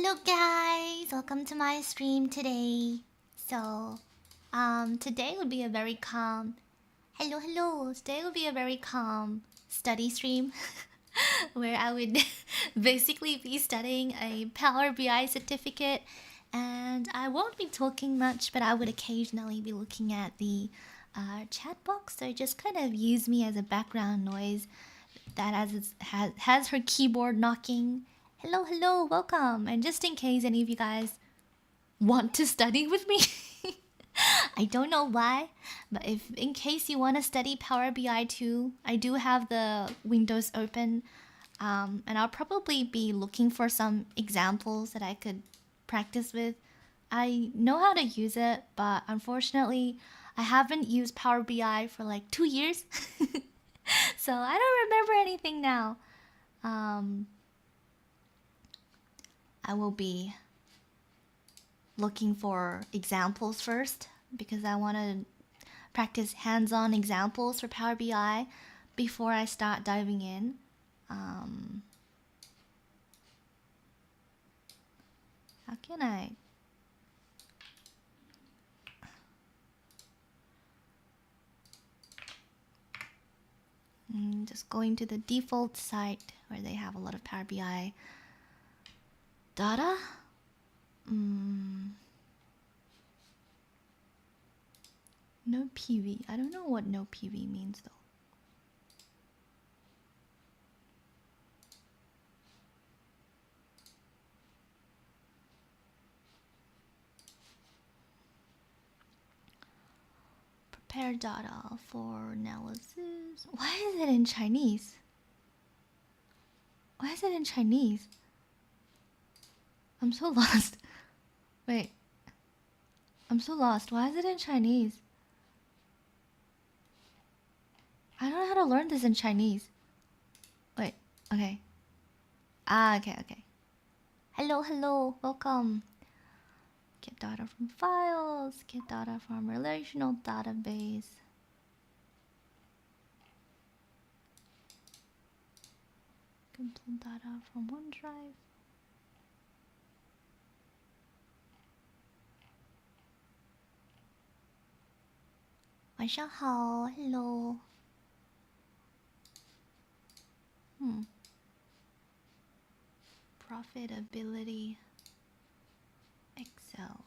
Hello guys, welcome to my stream today. So, today will be a very calm. Hello. Today will be a very calm study stream, where I would basically be studying a Power BI certificate, and I won't be talking much, but I would occasionally be looking at the chat box. So just kind of use me as a background noise that has her keyboard knocking. Hello, welcome. And just in case any of you guys want to study with me, I don't know why, but if in case you want to study Power BI too, I do have the windows open, and I'll probably be looking for some examples that I could practice with. I know how to use it, but unfortunately, I haven't used Power BI for like 2 years. So I don't remember anything now. I will be looking for examples first because I want to practice hands-on examples for Power BI before I start diving in. How can I? Just going to the default site where they have a lot of Power BI data. No PV. I don't know what no PV means though. Prepare data for analysis. Why is it in Chinese? Why is it in Chinese? I'm so lost. Wait. I'm so lost. Why is it in Chinese? I don't know how to learn this in Chinese. Wait. Okay. Okay. Hello. Welcome. Get data from files. Get data from relational database. Can pull data from OneDrive.晚上好 Hello. Profitability. Excel.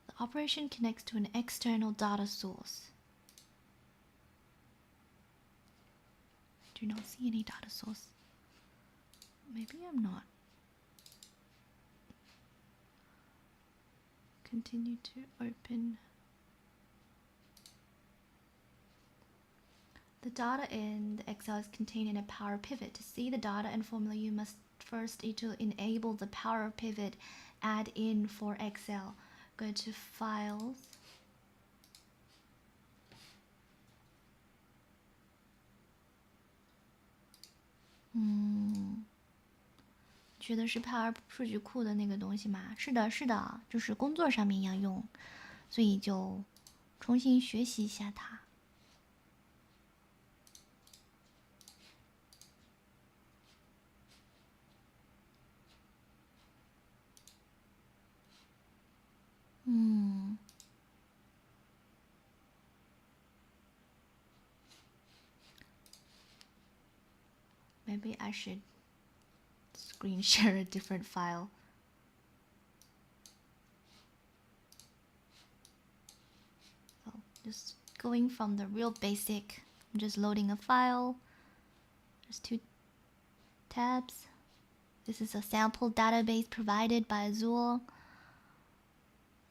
The operation connects to an external data source. Do not see any data source. Maybe I'm not. Continue to open. The data in the Excel is contained in a Power Pivot. To see the data and formula, you must first enable the Power Pivot add-in for Excel. Go to Files. Hmm. 觉得是 Power 数据库的那个东西吗？是的，就是工作上面要用，所以就重新学习一下它。Maybe I should screen share a different file. So just going from the real basic, I'm just loading a file. There's 2 tabs. This is a sample database provided by Azure.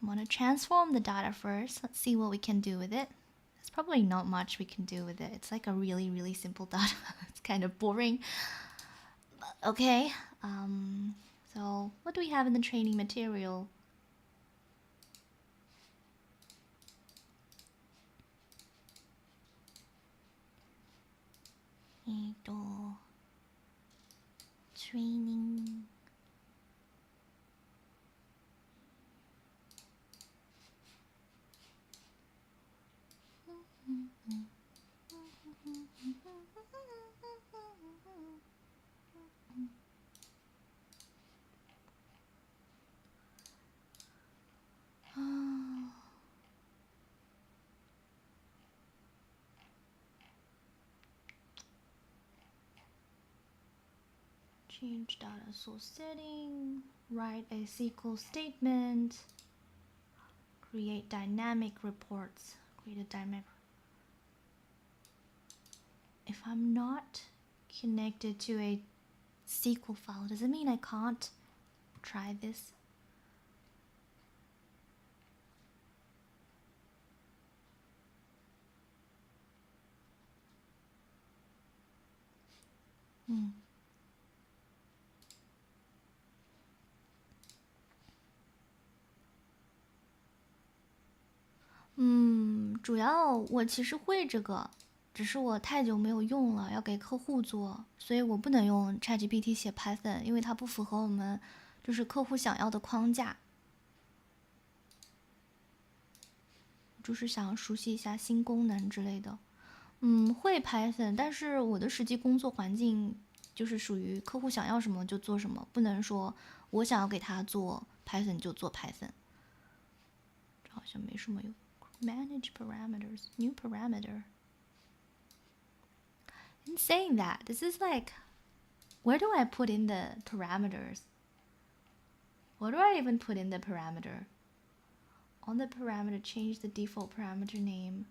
I want to transform the data first. Let's see what we can do with it. There's probably not much we can do with it. It's like a really simple data. It's kind of boring. Okay. So what do we have in the training material? Training. Change data source setting, write a SQL statement, create dynamic reports, create a dynamic. If I'm not connected to a SQL file, does it mean I can't try this? Hmm. 主要我其实会这个，只是我太久没有用了，要给客户做，所以我不能用 ChatGPT 写 Python，因为它不符合我们就是客户想要的框架。就是想熟悉一下新功能之类的。会 Python，但是我的实际工作环境就是属于客户想要什么就做什么，不能说我想要给他做 Python 就做 Python。这好像没什么用。Manage parameters, new parameter. In saying that, this is like, where do I put in the parameters? What do I even put in the parameter? On the parameter, change the default parameter name.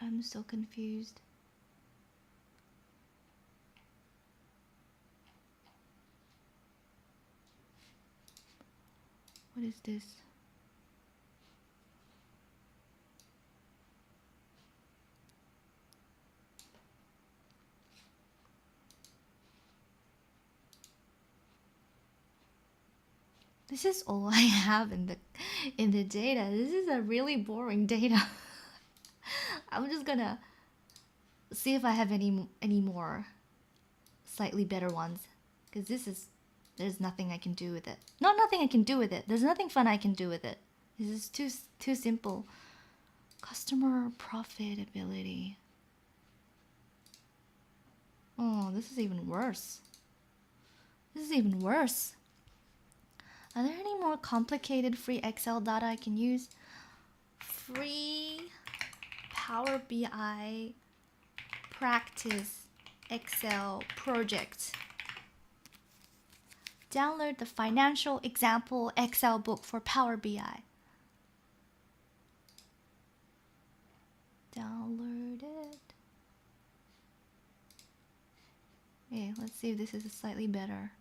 I'm so confused. What is this? This is all I have in the data. This is a really boring data. I'm just gonna see if I have any more slightly better ones, because there's nothing I can do with it. Not nothing I can do with it. There's nothing fun I can do with it. This is too simple. Customer profitability. Oh, this is even worse. This is even worse. Are there any more complicated free Excel data I can use? Free Power BI practice Excel project. Download the financial example Excel book for Power BI. Download it. Okay, let's see if this is slightly better.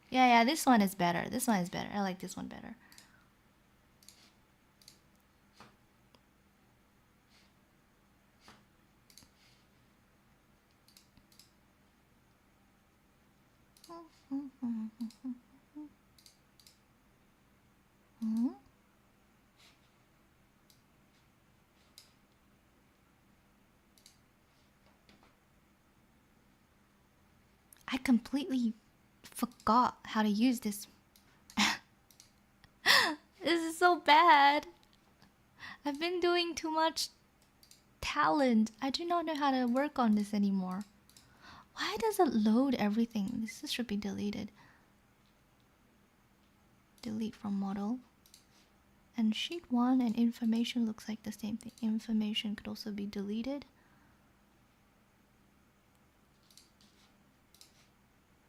Yeah, this one is better. This one is better. I like this one better. I completely forgot how to use this. This is so bad. I've been doing too much talent. I do not know how to work on this anymore. Why does it load everything? This should be deleted. Delete from model. And sheet 1 and information looks like the same thing. Information could also be deleted.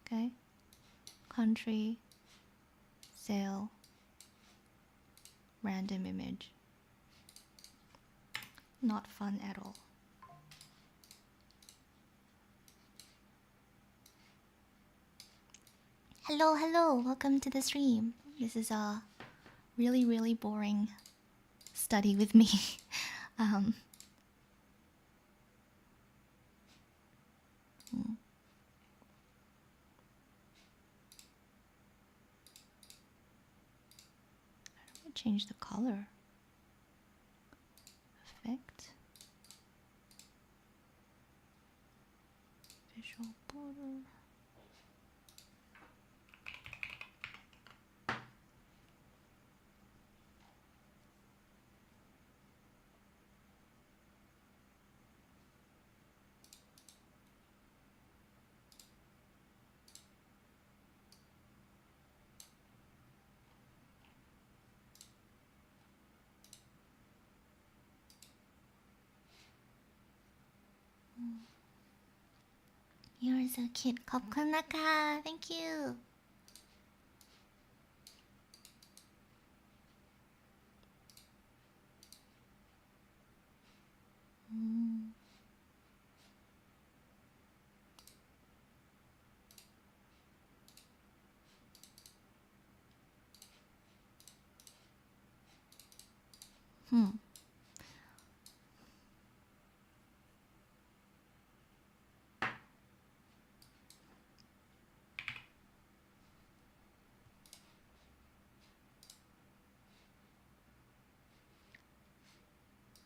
Okay. Country. Sale. Random image. Not fun at all. Hello, welcome to the stream. This is a really boring study with me. Change the color. Effect. Visual border. You're so cute. Kopkonaka. Thank you. Mm. Hmm.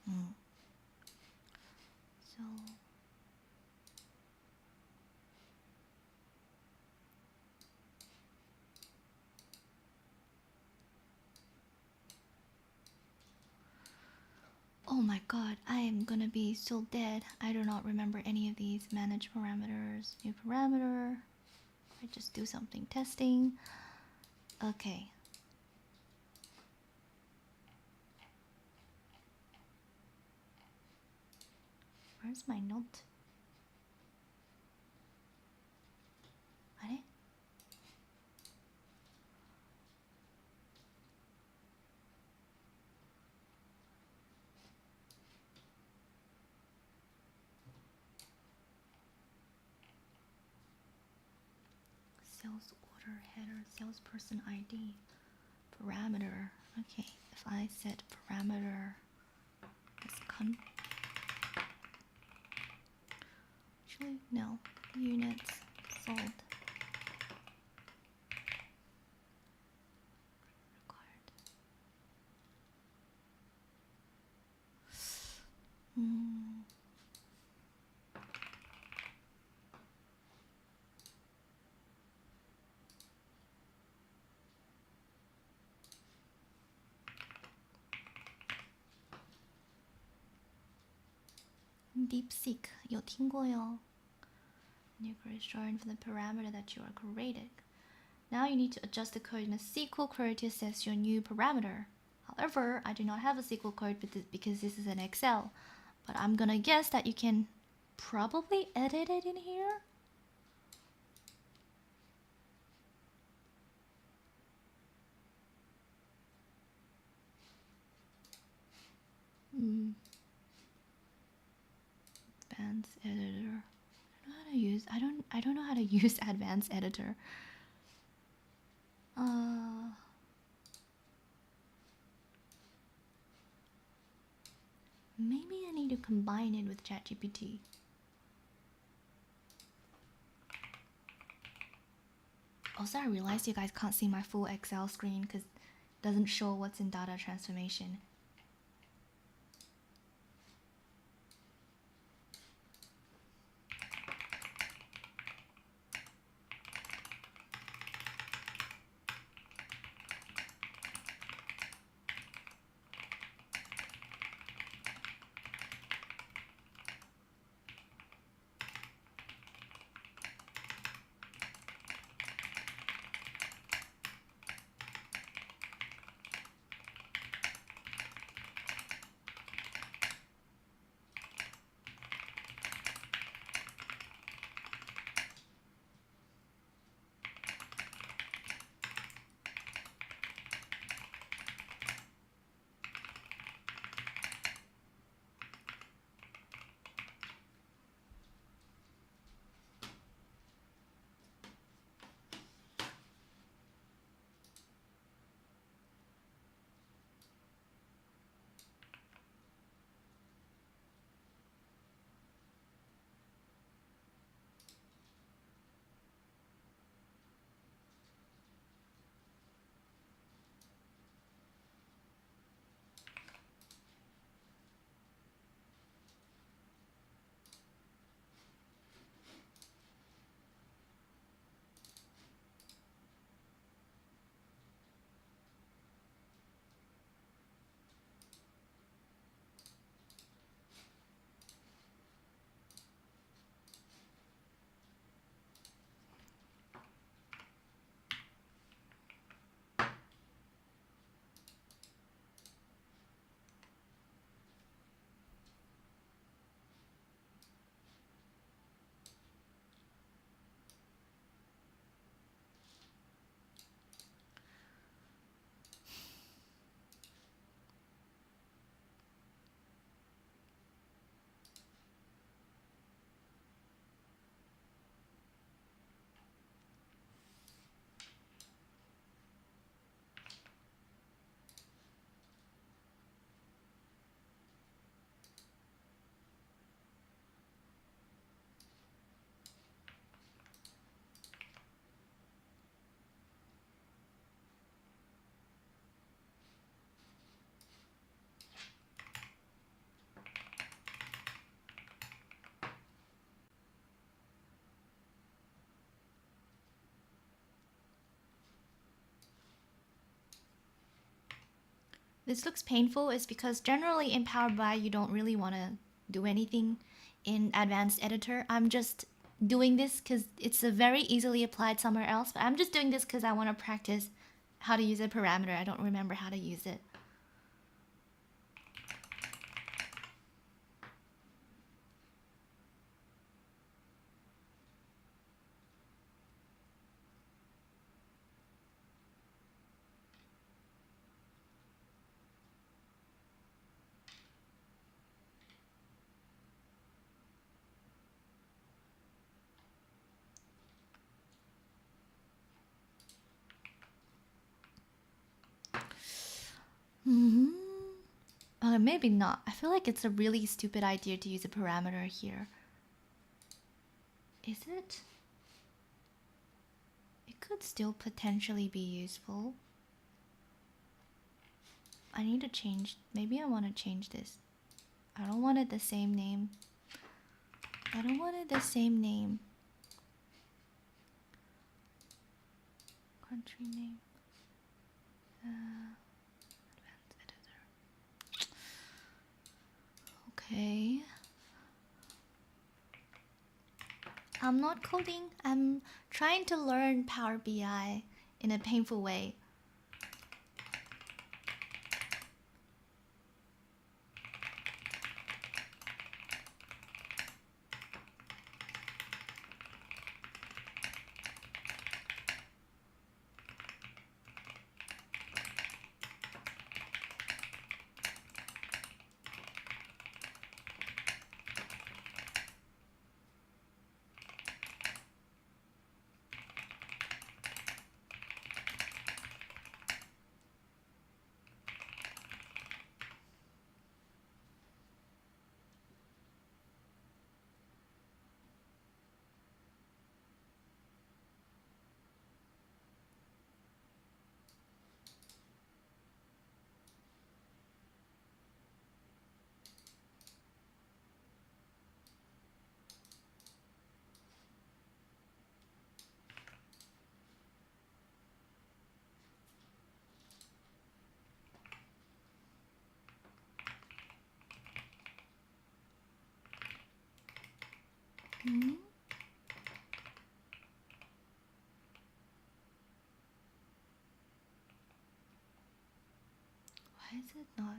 Mm. So. Oh my god, I am gonna be so dead. I do not remember any of these. Manage parameters, new parameter. I just do something testing. Okay. Where's my note? Are? Sales order header, salesperson ID, parameter. Okay, if I set parameter as actually no, units sold required. Hmm. DeepSeek 有听过哟。New query stored for the parameter that you are creating. Now you need to adjust the code in a SQL query to access your new parameter. However, I do not have a SQL code because this is an Excel, but I'm gonna guess that you can probably edit it in here. Advanced editor. I don't know how to use advanced editor. Maybe I need to combine it with ChatGPT. Also, I realized you guys can't see my full Excel screen because it doesn't show what's in data transformation. this looks painful is because generally in Power BI you don't really want to do anything in Advanced Editor. I'm just doing this because it's a very easily applied somewhere else, but I'm just doing this because I want to practice how to use a parameter. I don't remember how to use it. Maybe not. I feel like it's a really stupid idea to use a parameter here. Is it? It could still potentially be useful. I need to change. Maybe I want to change this. I don't want it the same name. I don't want it the same name. Country name. Advanced editor. Okay. I'm not coding. I'm trying to learn Power BI in a painful way. Hmm? Why is it not?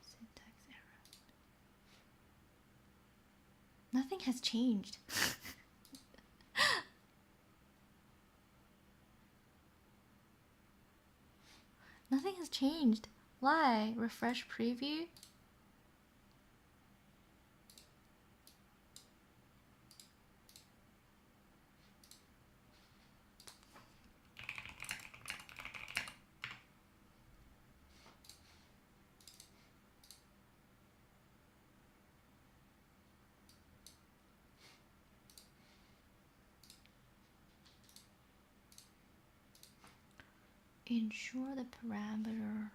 Syntax error. Nothing has changed. Nothing has changed. Why? Refresh preview? Ensure the parameter.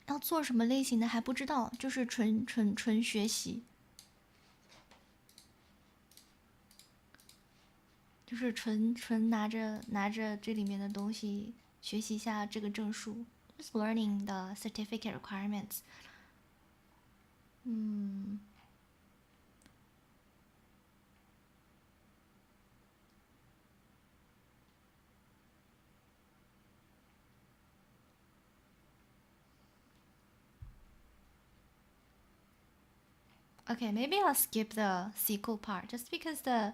要做什么类型的还不知道，就是纯学习。就是纯拿着这里面的东西学习一下这个证书。Just learning the certificate requirements. Okay, maybe I'll skip the SQL part just because the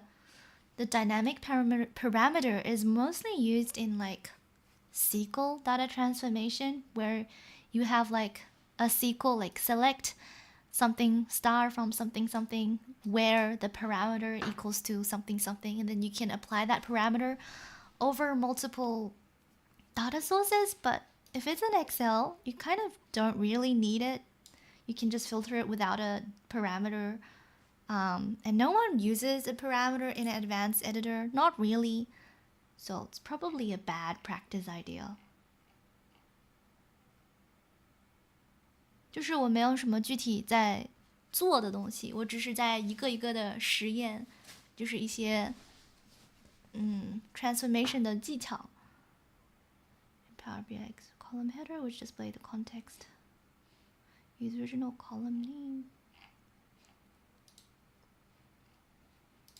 dynamic parameter is mostly used in like SQL data transformation, where you have like a SQL like select something star from something something, where the parameter equals to something something, and then you can apply that parameter over multiple data sources. But if it's in Excel, you kind of don't really need it. You can just filter it without a parameter. And no one uses a parameter in an advanced editor, not really. So it's probably a bad practice idea. 就是我没有什么具体在做的东西，我只是在一个一个的实验，就是一些transformation 的技巧。Power BI column header, which display the context. Use original column name.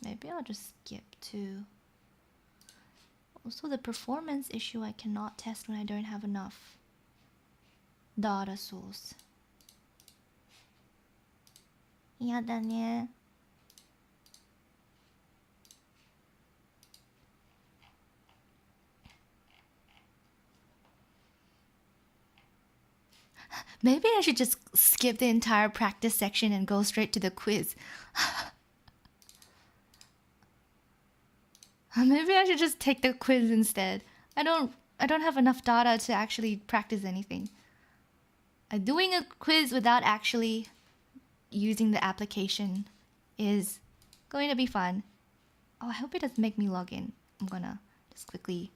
Maybe I'll just skip to. Also, the performance issue I cannot test when I don't have enough data source. やだね。Maybe I should just skip the entire practice section and go straight to the quiz. Maybe I should just take the quiz instead. I don't have enough data to actually practice anything. Doing a quiz without actually using the application is going to be fun. Oh, I hope it doesn't make me log in. I'm gonna just quickly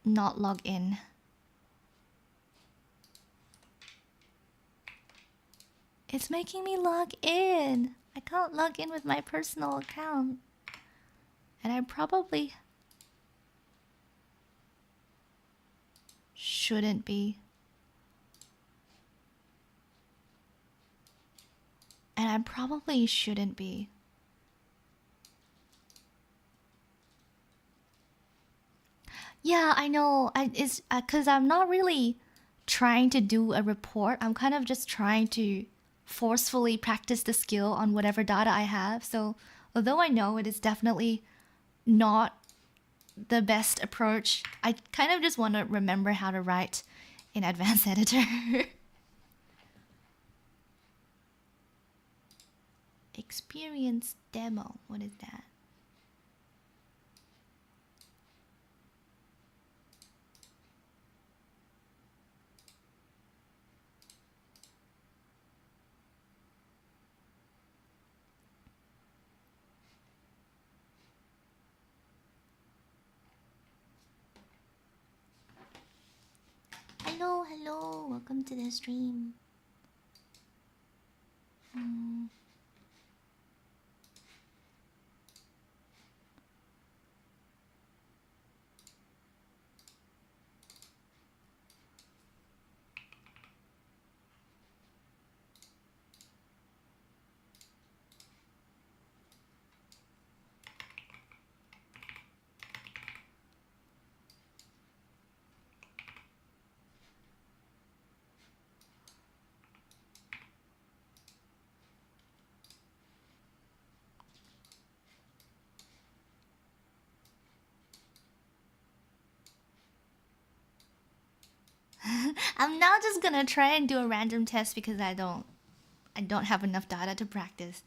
not log in. It's making me log in. I can't log in with my personal account. And I probably shouldn't be. And I probably shouldn't be. Yeah, I know. It's because I'm not really trying to do a report. I'm kind of just trying to forcefully practice the skill on whatever data I have. So although I know it is definitely not the best approach, I kind of just want to remember how to write in Advanced Editor. Experience demo. What is that? Hello, welcome to the stream. I'm now just gonna try and do a random test because I don't have enough data to practice.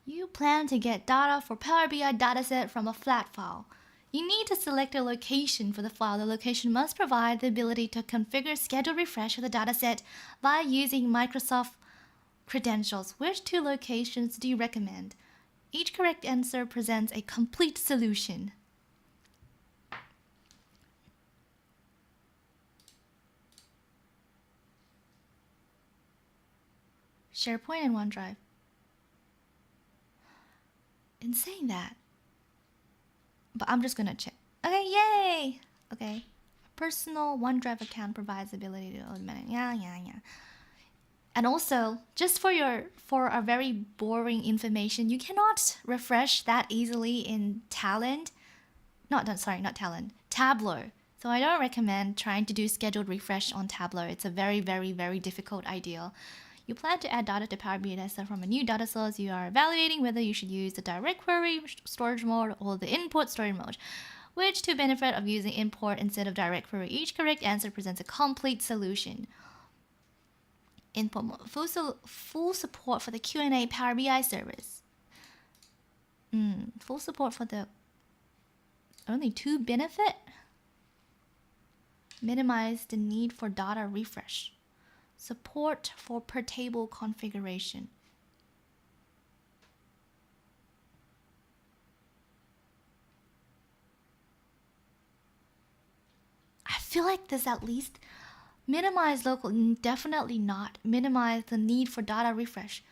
You plan to get data for Power BI dataset from a flat file. You need to select a location for the file. The location must provide the ability to configure schedule refresh of the dataset by using Microsoft credentials. Which two locations do you recommend? Each correct answer presents a complete solution. SharePoint and OneDrive. In saying that, but I'm just gonna check. Okay, yay! Okay. Personal OneDrive account provides the ability to automate. Yeah. And also, just for a very boring information, you cannot refresh that easily in Talent. Not Talent. Tableau. So I don't recommend trying to do scheduled refresh on Tableau. It's a very, very, very difficult idea. You plan to add data to Power BI from a new data source. You are evaluating whether you should use the direct query storage mode or the input storage mode. Which to benefit of using import instead of direct query. Each correct answer presents a complete solution. Input mode. Full support for the Q&A Power BI service. Full support for the only two benefit. Minimize the need for data refresh. Support for per table configuration. I feel like this at least minimize local, definitely not minimize the need for data refresh.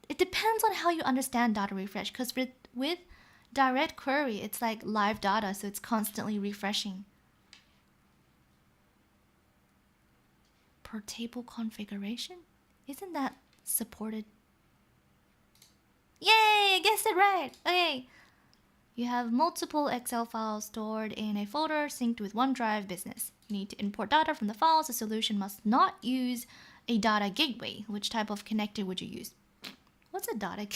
It depends on how you understand data refresh, because with direct query, it's like live data, so it's constantly refreshing. Per table configuration? Isn't that supported? Yay, I guessed it right. Okay. You have multiple Excel files stored in a folder synced with OneDrive Business. You need to import data from the files. The solution must not use a data gateway. Which type of connector would you use? What's a data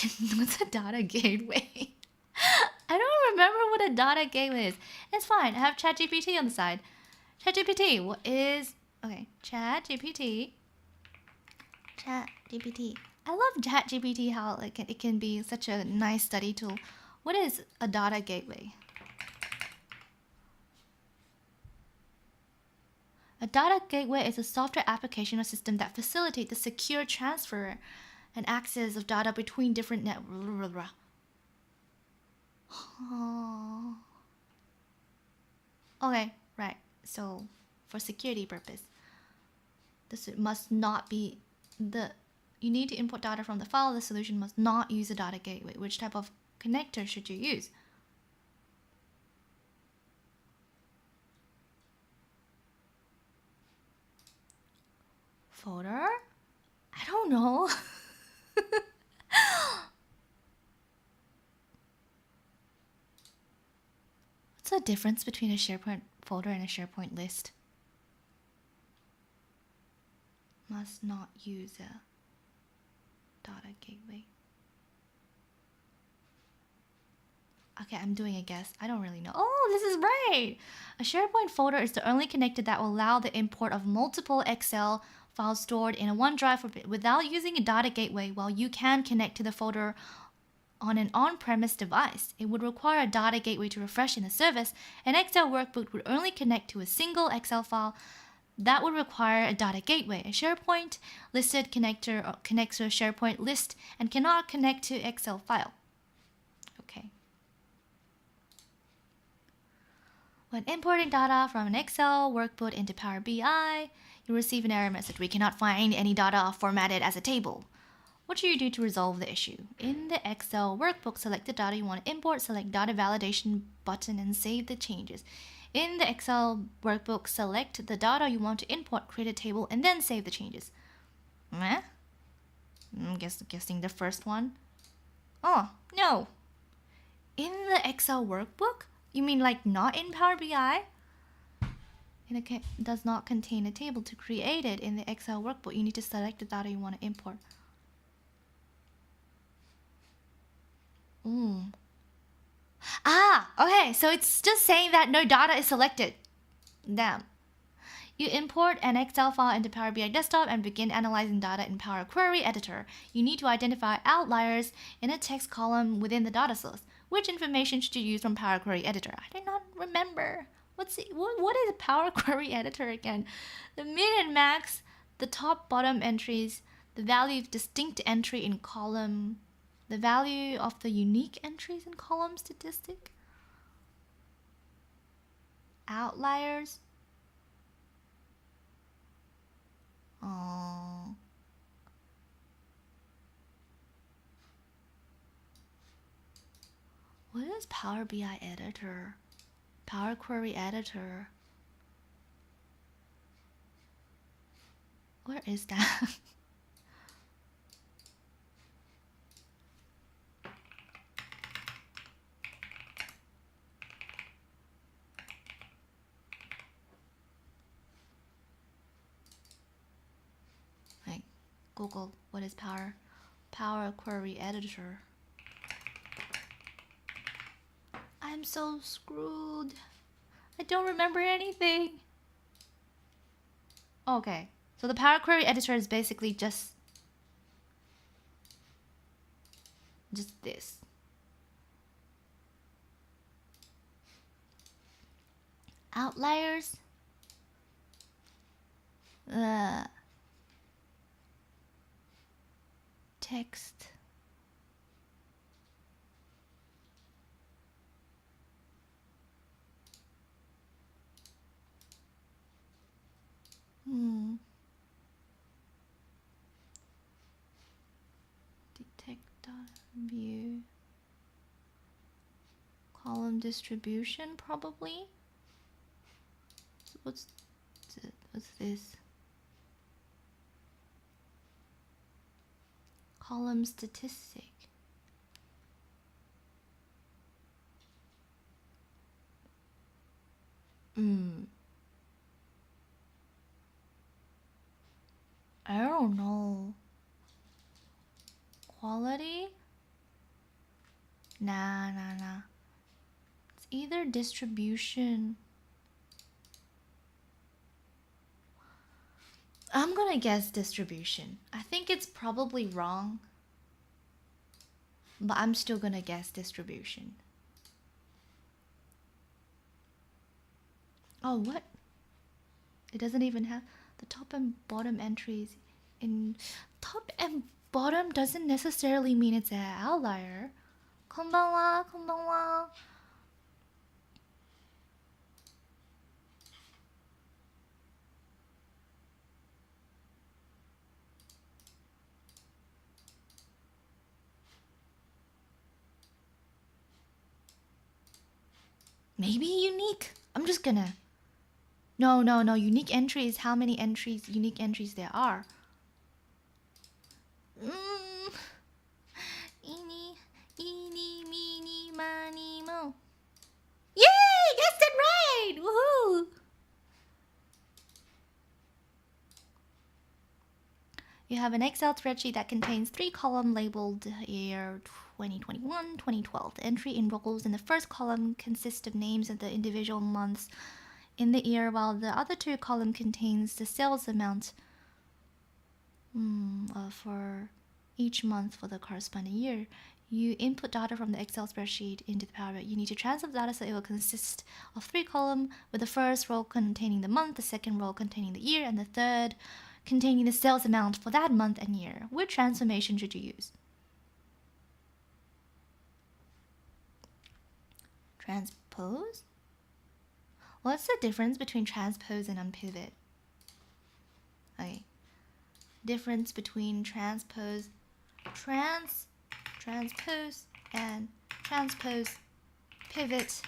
gateway? I don't remember what a data gateway is. It's fine. I have ChatGPT on the side. ChatGPT, what is... Okay, ChatGPT. I love ChatGPT, how it can be such a nice study tool. What is a data gateway? A data gateway is a software application or system that facilitates the secure transfer and access of data between different networks. Oh. Okay, right. So, for security purpose, this must not be you need to import data from the file. The solution must not use a data gateway. Which type of connector should you use? Folder? I don't know. What's the difference between a SharePoint folder and a SharePoint list? Must not use a data gateway. Okay, I'm doing a guess. I don't really know. Oh, this is right. A SharePoint folder is the only connector that will allow the import of multiple Excel files stored in a OneDrive without using a data gateway. While you can connect to the folder on an on-premise device, it would require a data gateway to refresh in the service. An Excel workbook would only connect to a single Excel file. That would require a data gateway. A SharePoint listed connector connects to a SharePoint list and cannot connect to Excel file. Okay. When importing data from an Excel workbook into Power BI, you receive an error message. We cannot find any data formatted as a table. What should you do to resolve the issue? In the Excel workbook, select the data you want to import, select Data Validation button, and save the changes. In the Excel workbook, select the data you want to import, create a table, and then save the changes. I'm guessing the first one. Oh, no. In the Excel workbook? You mean like not in Power BI? It does not contain a table. To create it in the Excel workbook, you need to select the data you want to import. Okay, so it's just saying that no data is selected. Damn. You import an Excel file into Power BI Desktop and begin analyzing data in Power Query Editor. You need to identify outliers in a text column within the data source. Which information should you use from Power Query Editor? I did not remember. What is Power Query Editor again? The min and max, the top bottom entries, the value of distinct entry in column, the value of the unique entries in column statistic, outliers. Oh. What is Power BI Editor? Power Query Editor. Where is that? Like, Google, what is Power Query Editor? I'm so screwed. I don't remember anything. Okay, so the Power Query Editor is basically just this. Outliers. Text. Detect view. Column distribution, probably. So what's this? Column statistic. I don't know. Quality? Nah. It's either distribution. I'm gonna guess distribution. I think it's probably wrong, but I'm still gonna guess distribution. Oh, what? It doesn't even have the top and bottom entries. In top and bottom doesn't necessarily mean it's an outlier. konbanwa. Maybe unique. I'm just gonna. No. Unique entries. How many entries? Unique entries there are. Eeny, meeny, miny, mo. Yay! Guessed it right! Woohoo! You have an Excel spreadsheet that contains 3 columns labeled year 2021, 2012. The entry in rows in the first column consist of names of the individual months in the year, while the other 2 columns contains the sales amount for each month for the corresponding year. You input data from the Excel spreadsheet into the Power BI. You need to transfer the data so it will consist of 3 columns, with the first row containing the month, the second row containing the year, and the third containing the sales amount for that month and year. Which transformation should you use? Transpose? What's the difference between transpose and unpivot? Okay. Difference between transpose and transpose, pivot,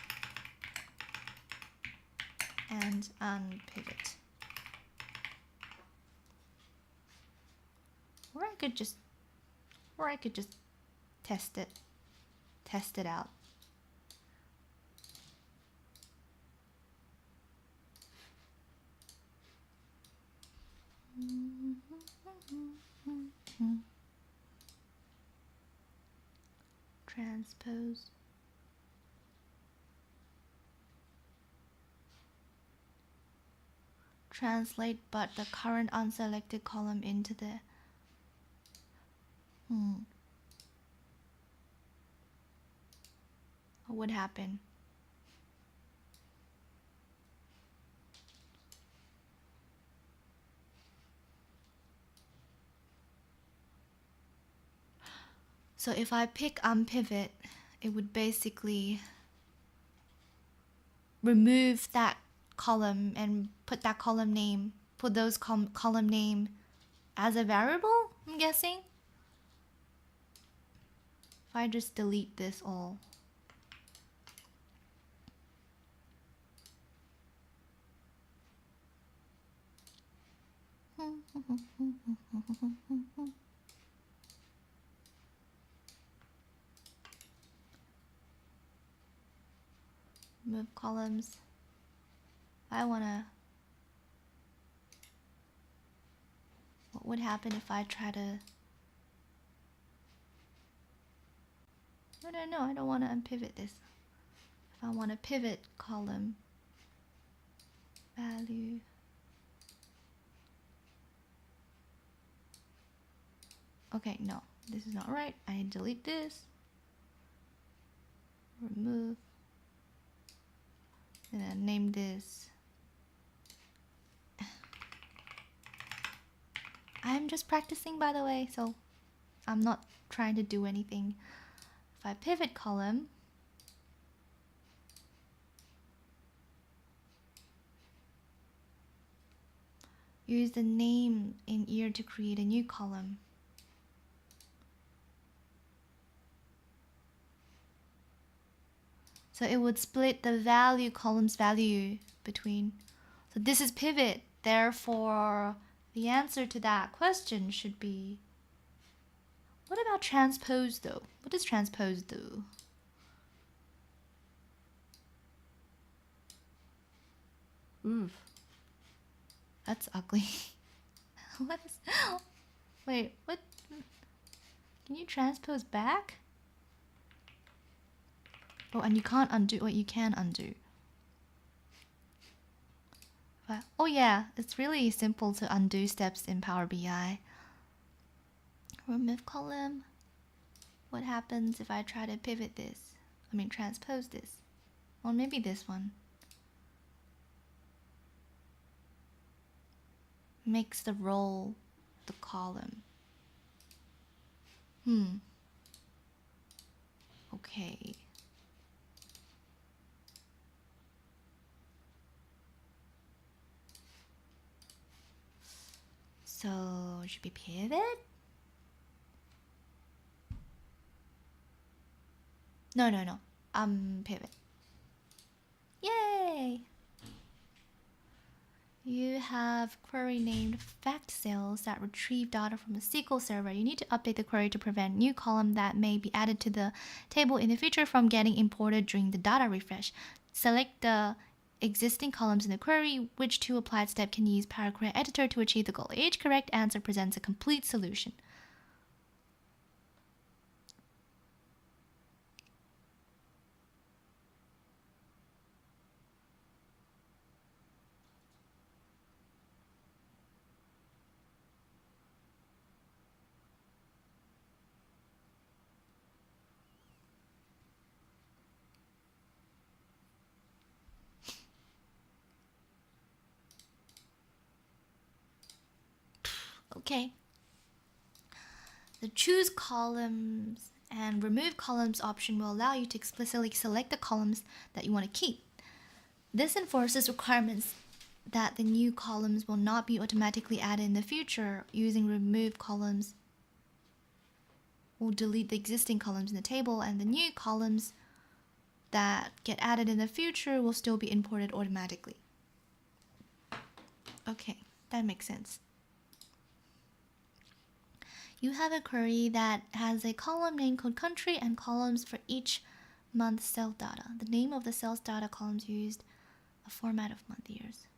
and unpivot. Or I could just test it out. Transpose. Translate but the current unselected column into the What would happen? So if I pick unpivot, it would basically remove that column and put that column name, put those column name as a variable, I'm guessing. If I just delete this all. Move columns. I wanna... What would happen if I try to... No, I don't want to unpivot this. If I want to pivot column value. Okay, no, this is not right. I delete this. Remove. And then name this. I'm just practicing, by the way, so I'm not trying to do anything. If I pivot column, use the name in here to create a new column. So it would split the value column's value between. So this is pivot. Therefore, the answer to that question should be... What about transpose though? What does transpose do? Oof. That's ugly. What is... Wait, what? Can you transpose back? Oh, and you can't undo. Wait, you can undo. But, oh yeah, it's really simple to undo steps in Power BI. Remove column. What happens if I try to pivot this? I mean, transpose this. Or maybe this one. Makes the row the column. Okay. So, should we pivot? No. Pivot. Yay! You have query named fact cells that retrieve data from a SQL server. You need to update the query to prevent new column that may be added to the table in the future from getting imported during the data refresh. Select the existing columns in the query. Which two applied step can use Power Query Editor to achieve the goal? Each correct answer presents a complete solution. Okay. The choose columns and remove columns option will allow you to explicitly select the columns that you want to keep. This enforces requirements that the new columns will not be automatically added in the future. Using remove columns will delete the existing columns in the table, and the new columns that get added in the future will still be imported automatically. Okay, that makes sense. You have a query that has a column name called country and columns for each month sales data. The name of the sales data columns used a format of month years.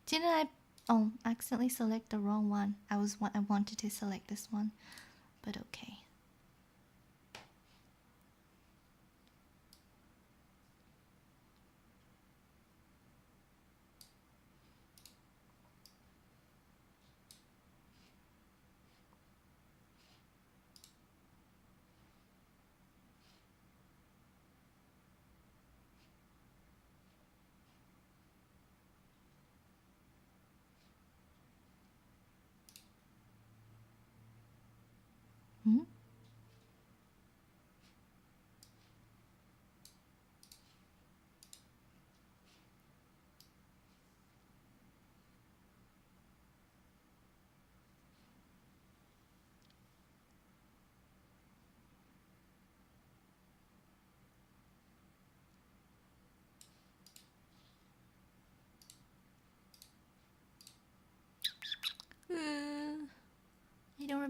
Didn't I? Oh, accidentally select the wrong one. I wanted to select this one, but okay.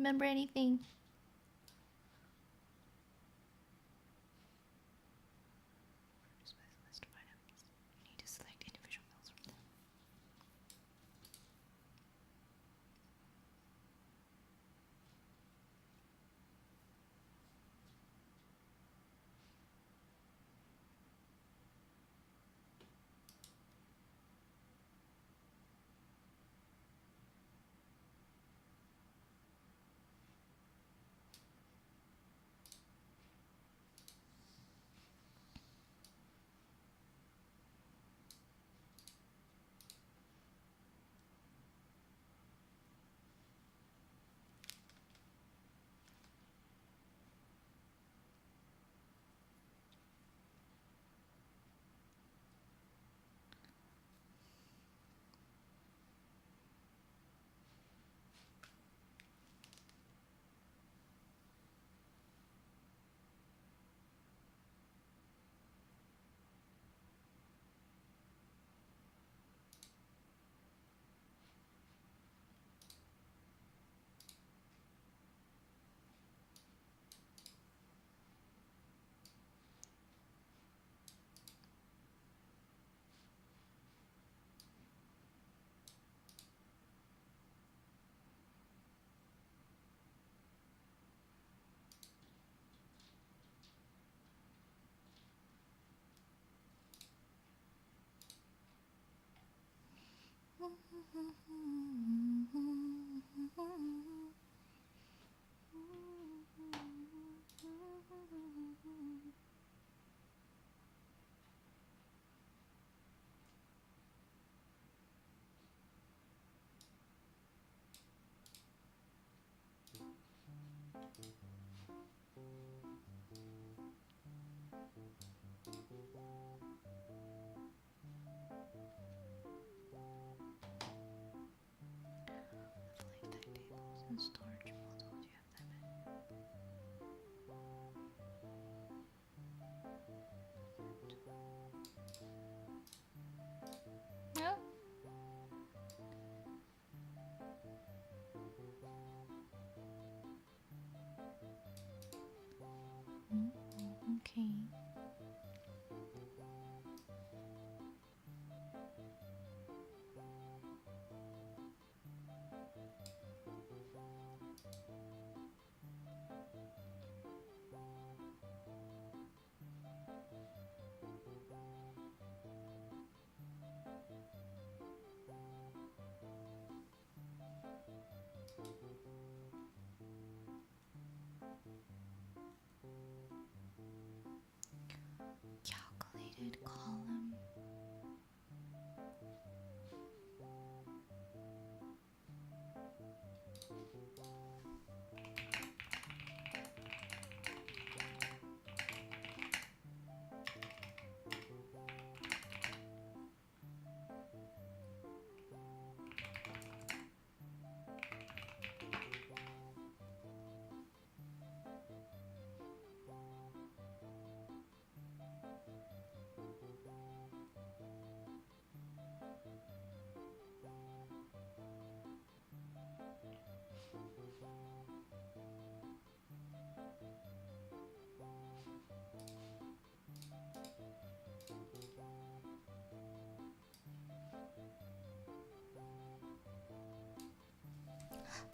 remember anything. You need to select individual fields from them. And storage models, you have them in. No? Okay. Calculated column.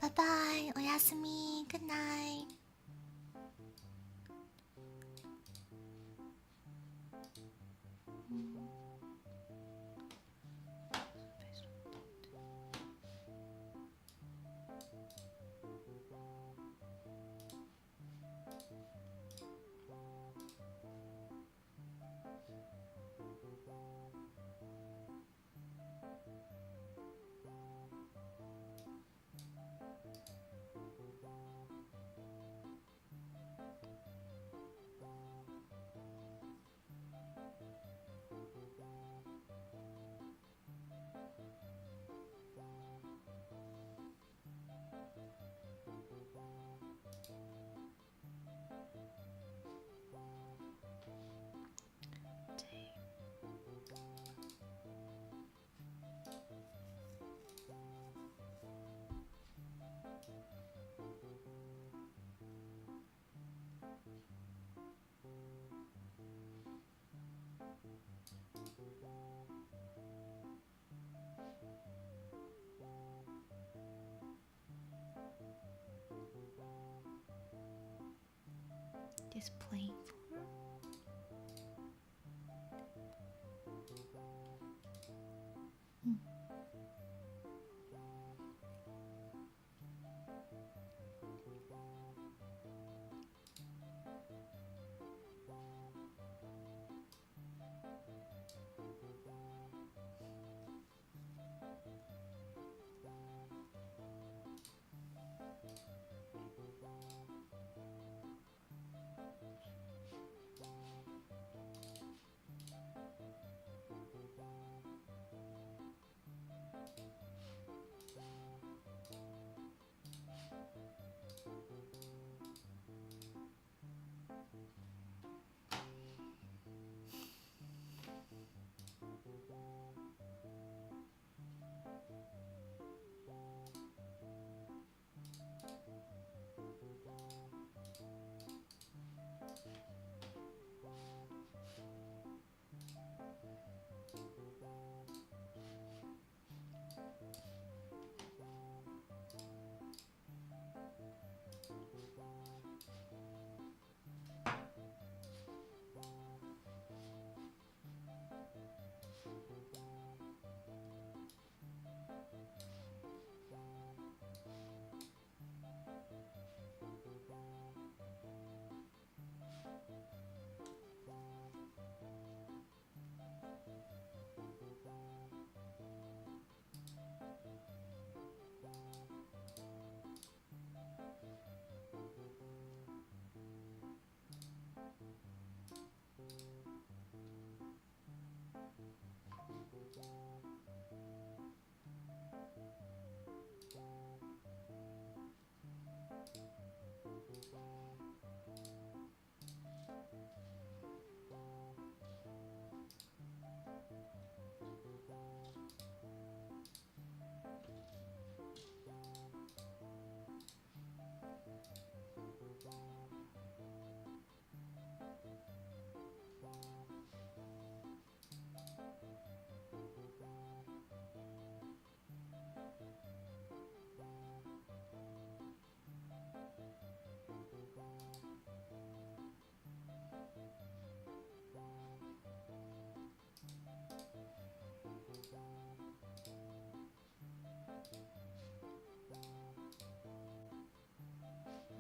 Bye bye. Oyasumi. Good night. is playing for?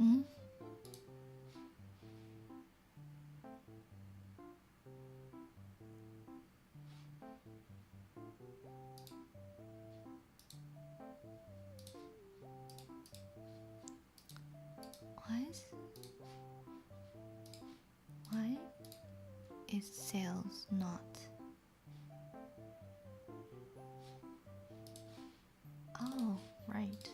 Mm-hmm. What? Why is sales not? Oh, right.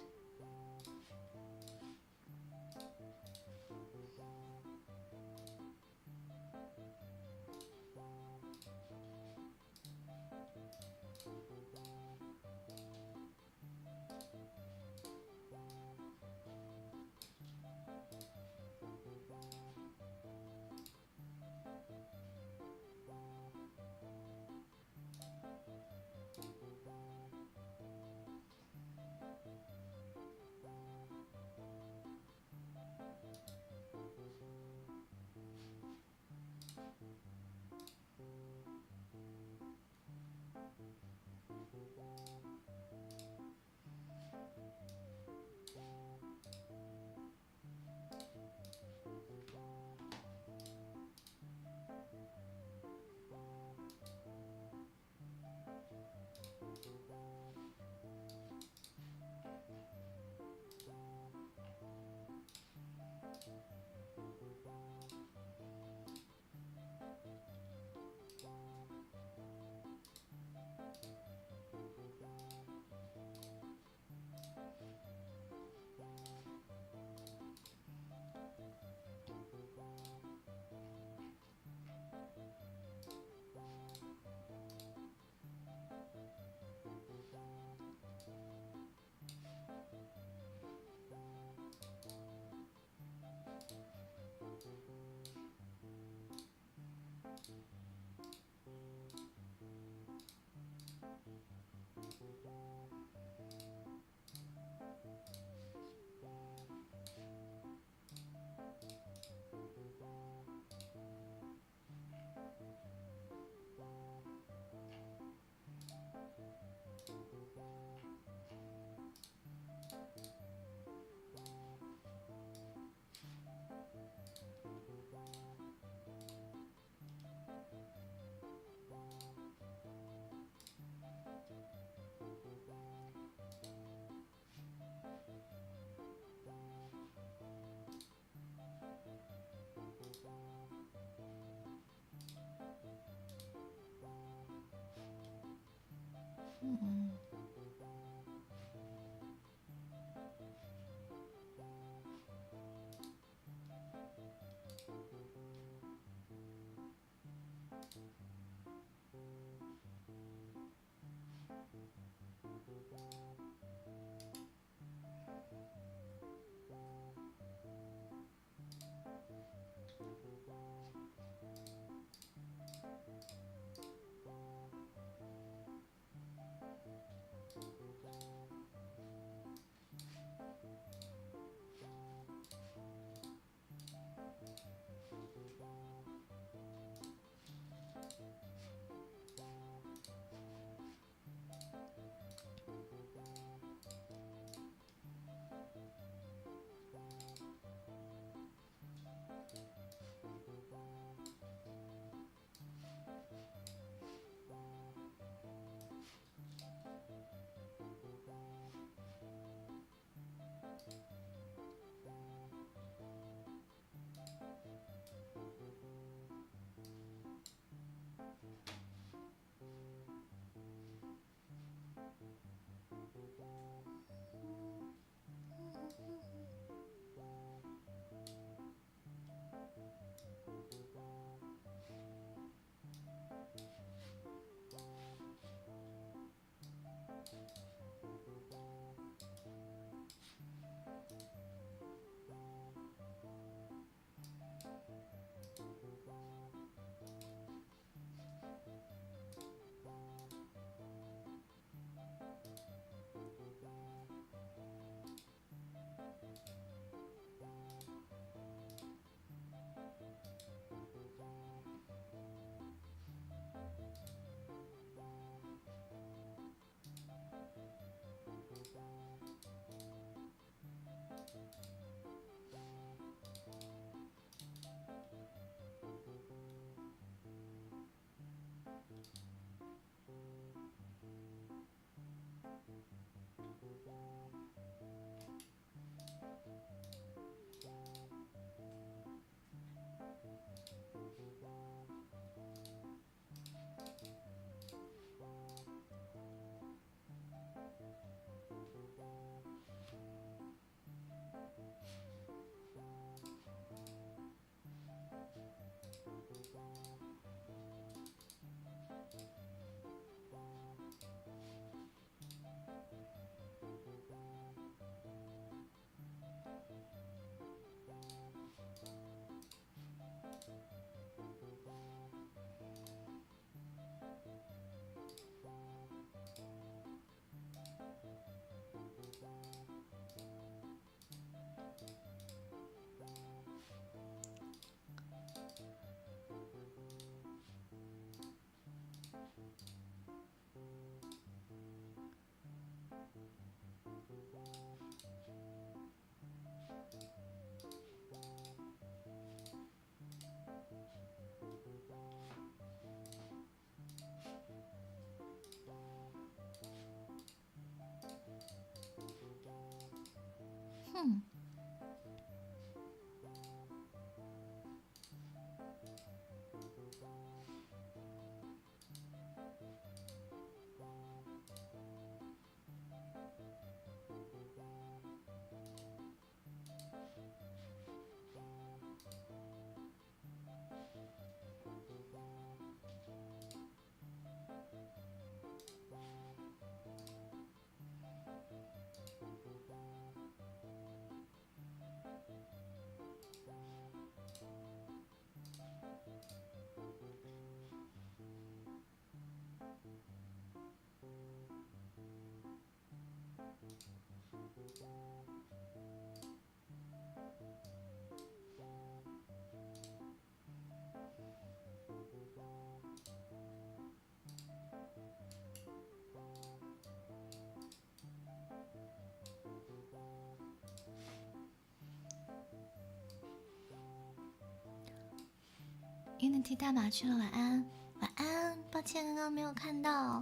Unity 大马去了，晚安，晚安。抱歉，刚刚没有看到，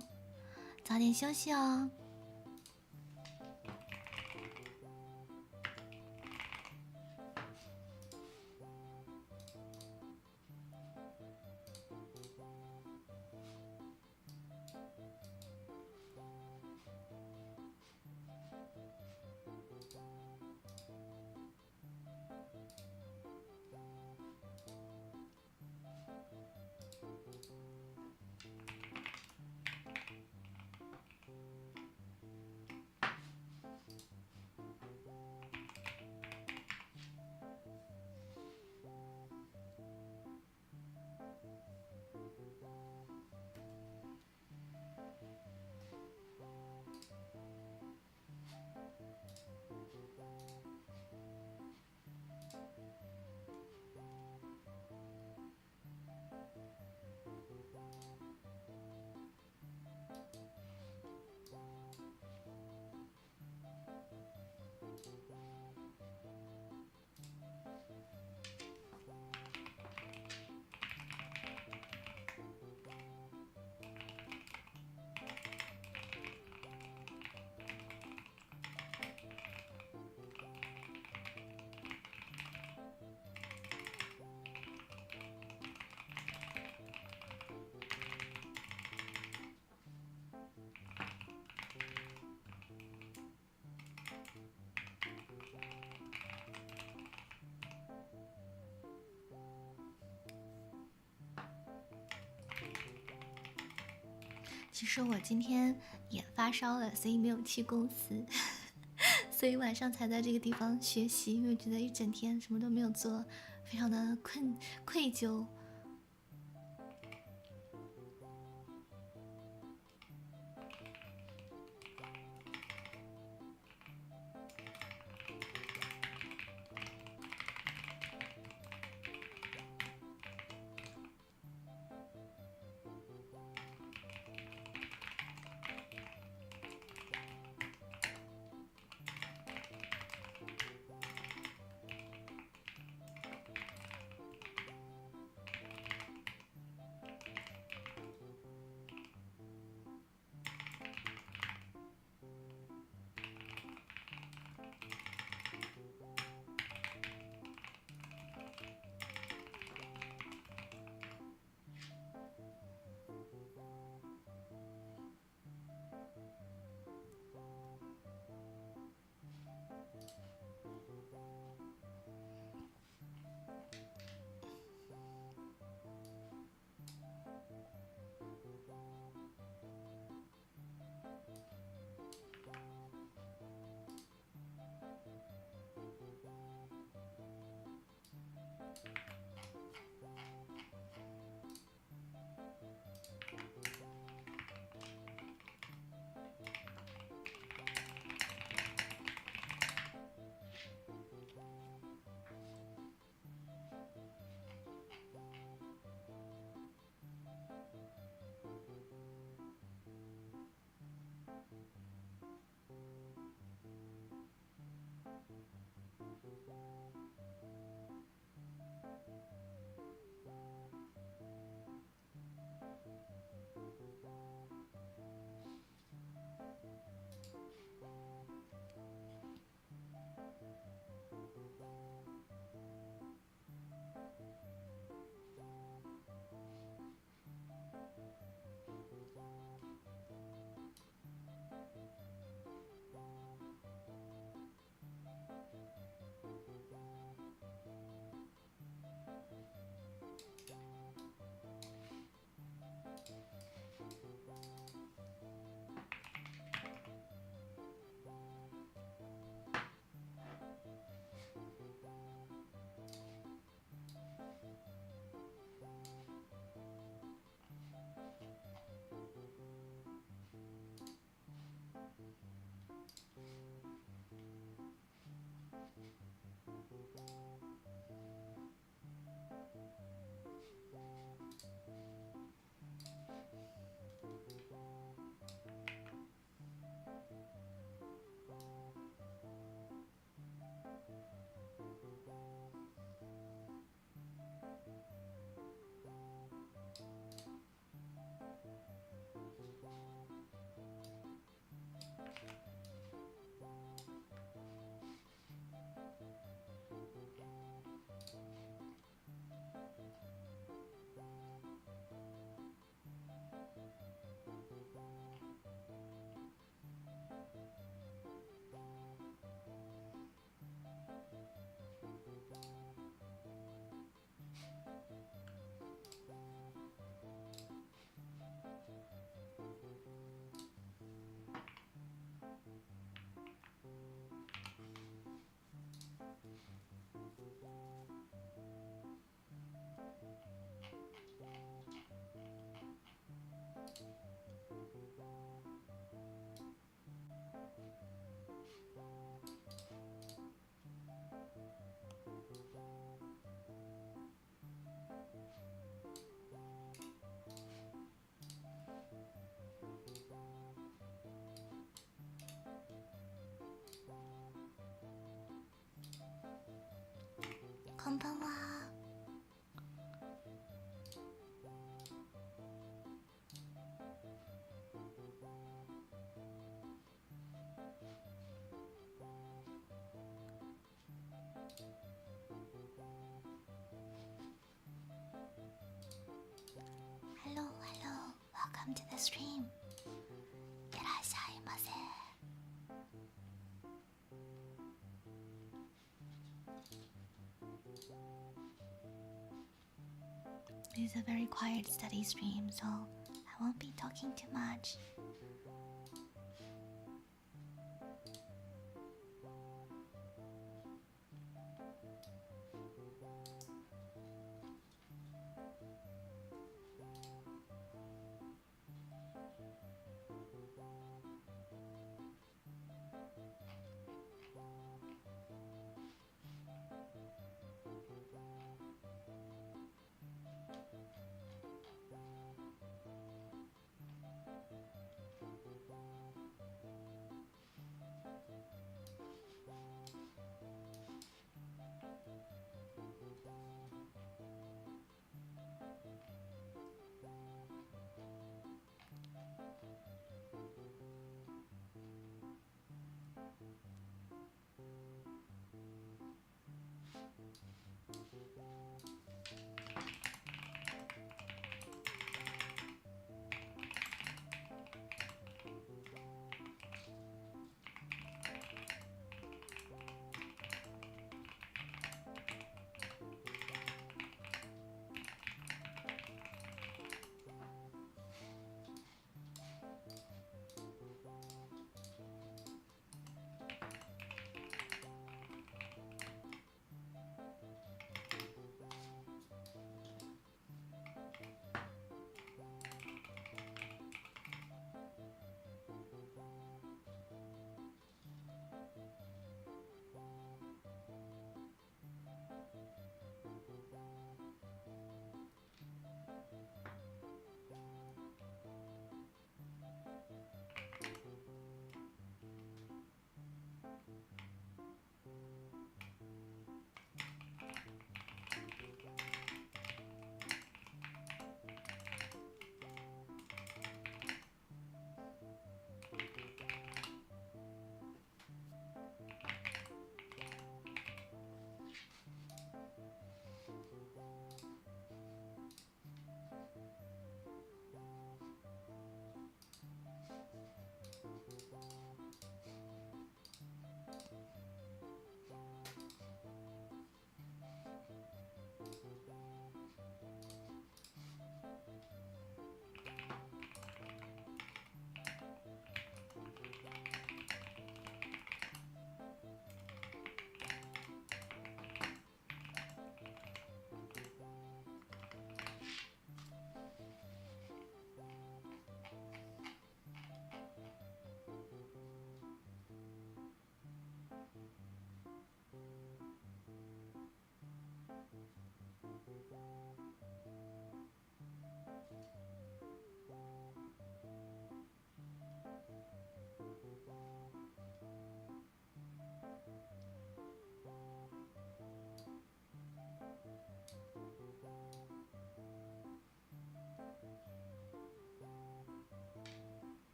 早点休息哦。其实我今天也发烧了，所以没有去公司，所以晚上才在这个地方学习，因为觉得一整天什么都没有做，非常的愧疚。んばんは。Hello, hello. Welcome to the stream. いらっしゃいませ。This is a very quiet study stream, so I won't be talking too much.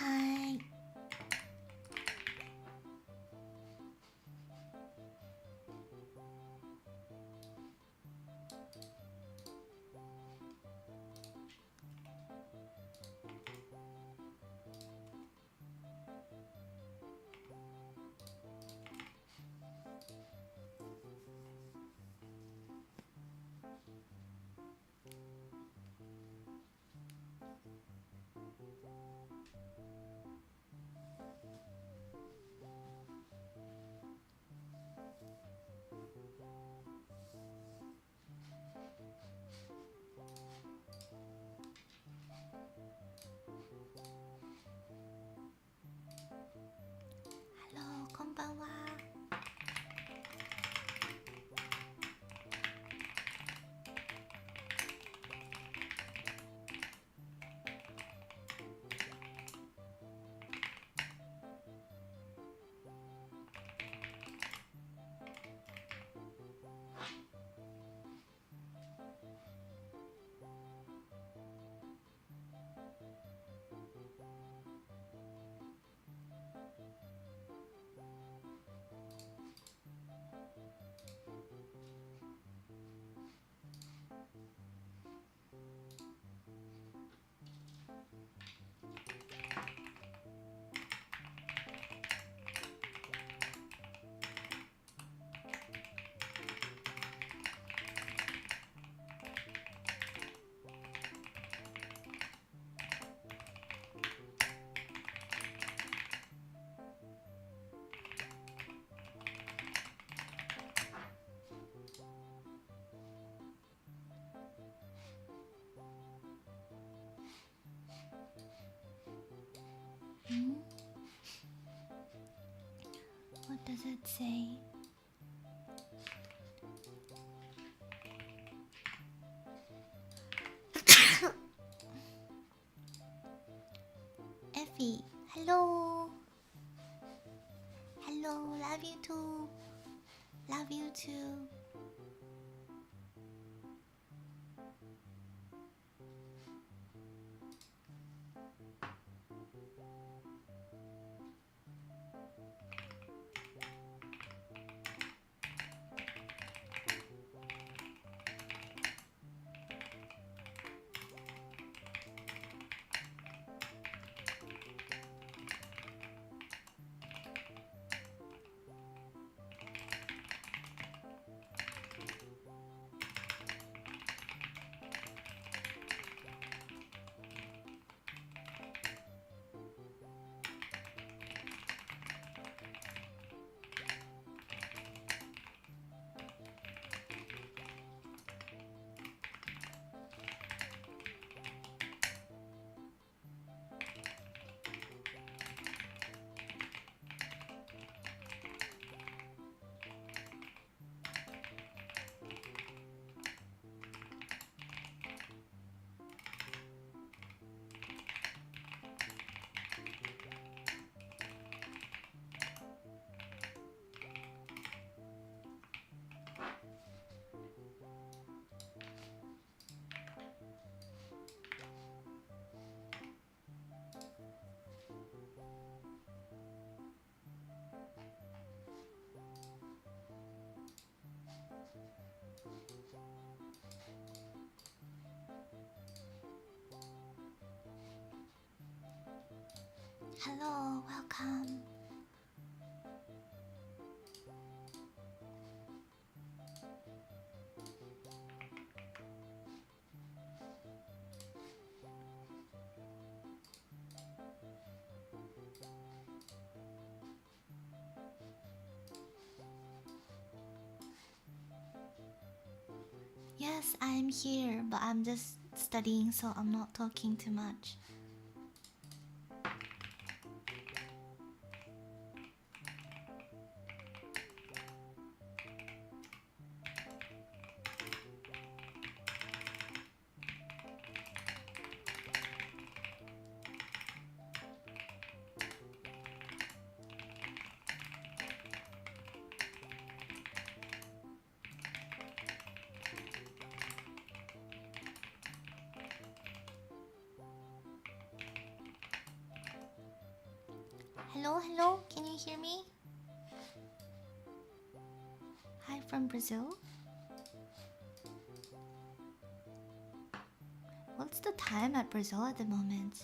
Hi. does it say? Effy, hello. Hello, love you too. Love you too. Hello, welcome. Yes, I'm here, but I'm just studying, so I'm not talking too much. Hello, hello, can you hear me? Hi from Brazil. What's the time at Brazil at the moment?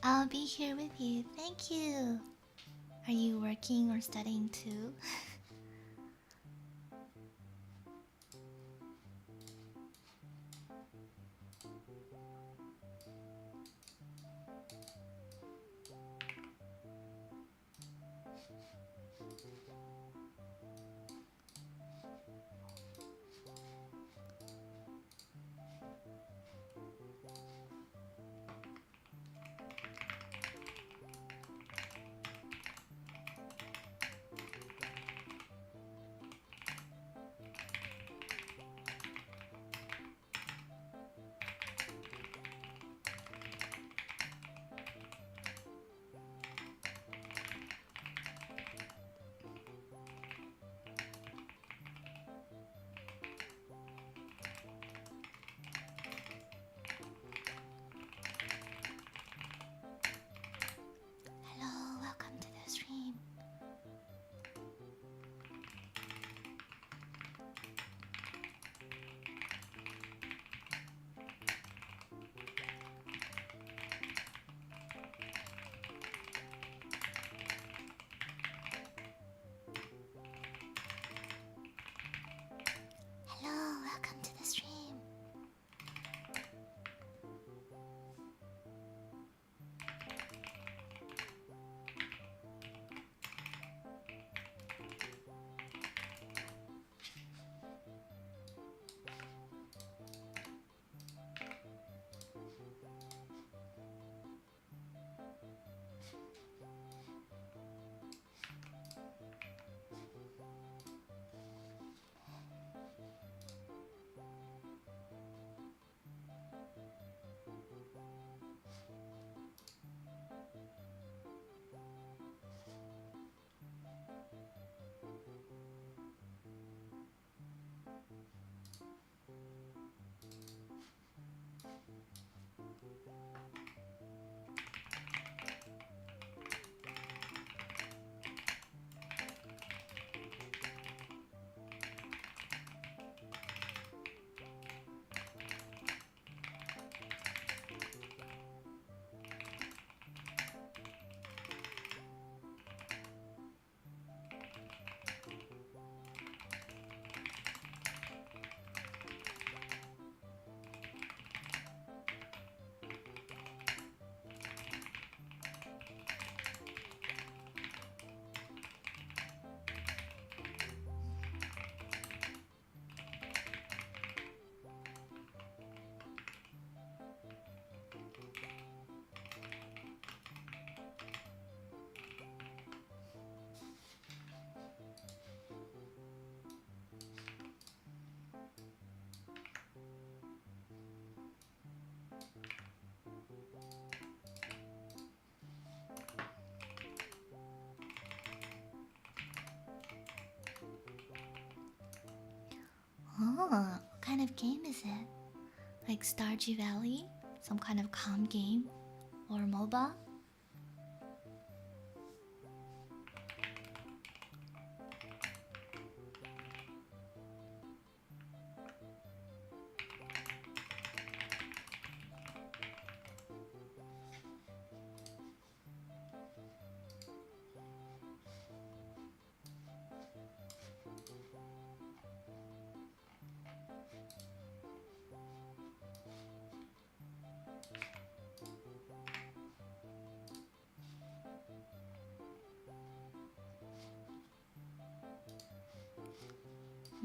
I'll be here with you. Thank you. Are you working or studying too? Oh, what kind of game is it? Like Stardew Valley? Some kind of calm game? Or MOBA?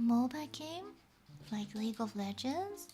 MOBA game? Like League of Legends?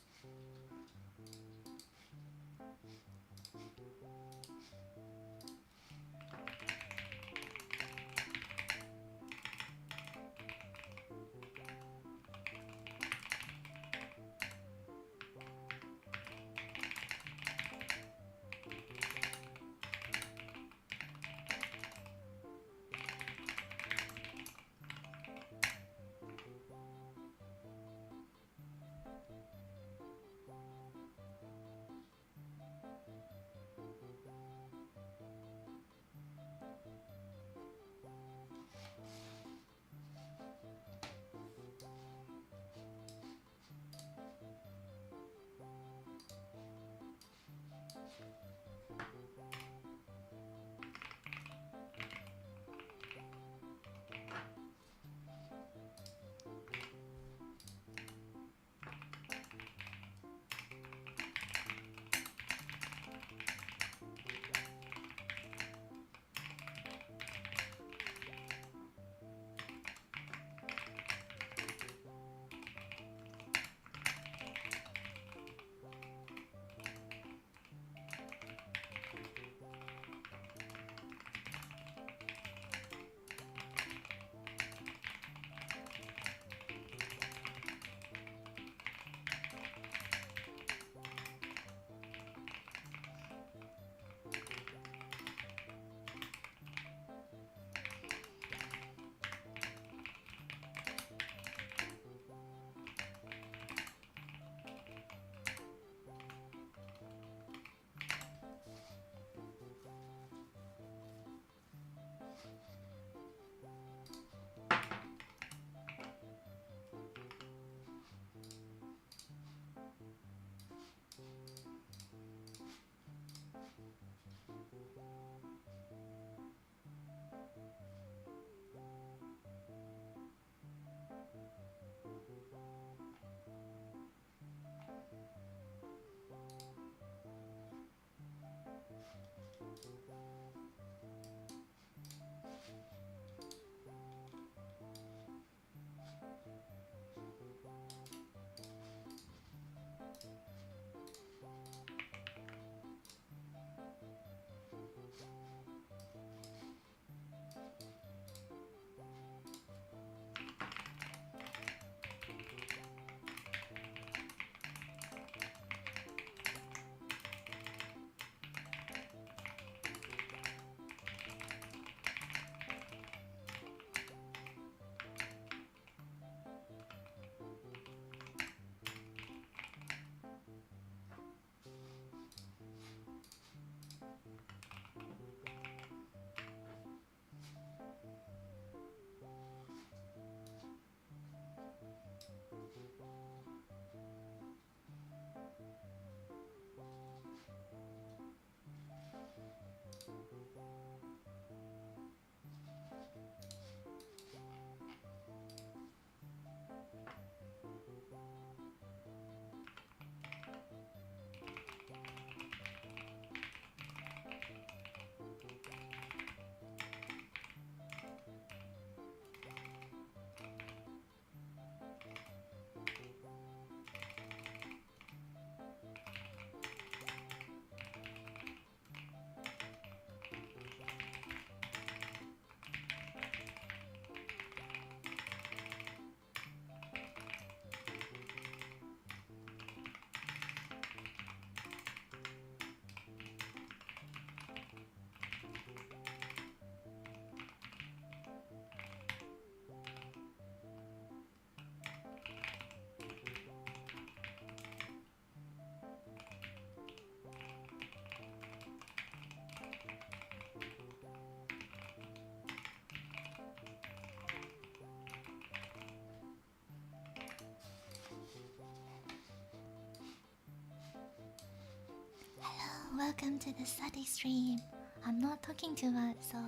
welcome to the study stream. I'm not talking too much, so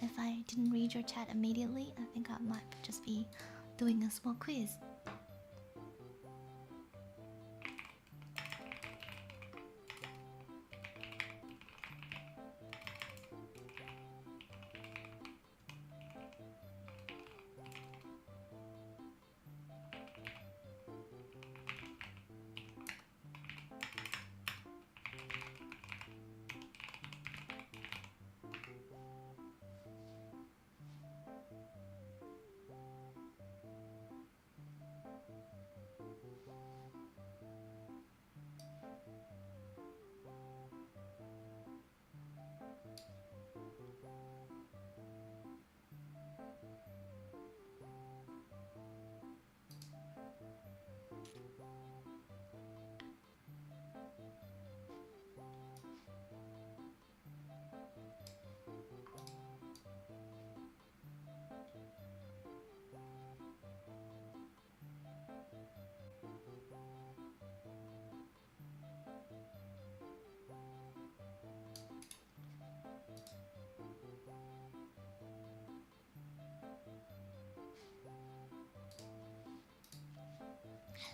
if I didn't read your chat immediately, I think I might just be doing a small quiz.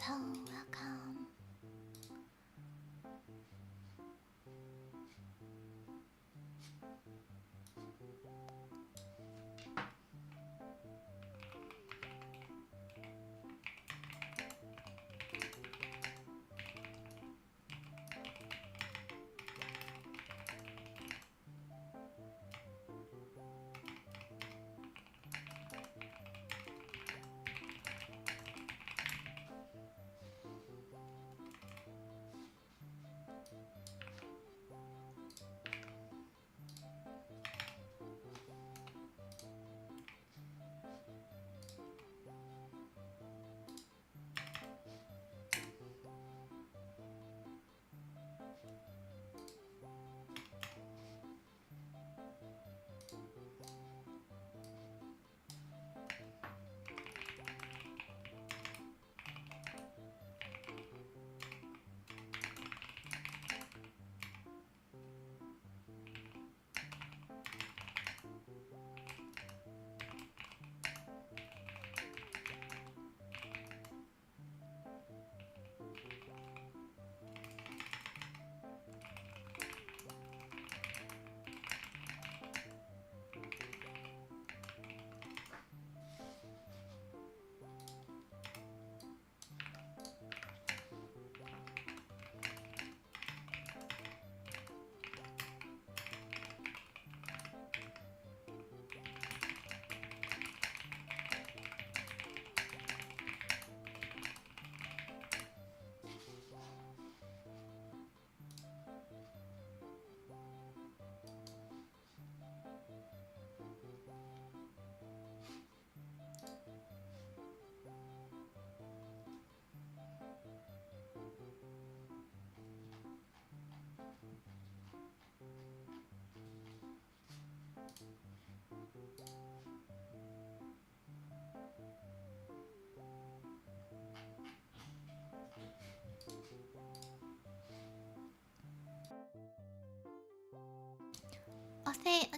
Hello, welcome.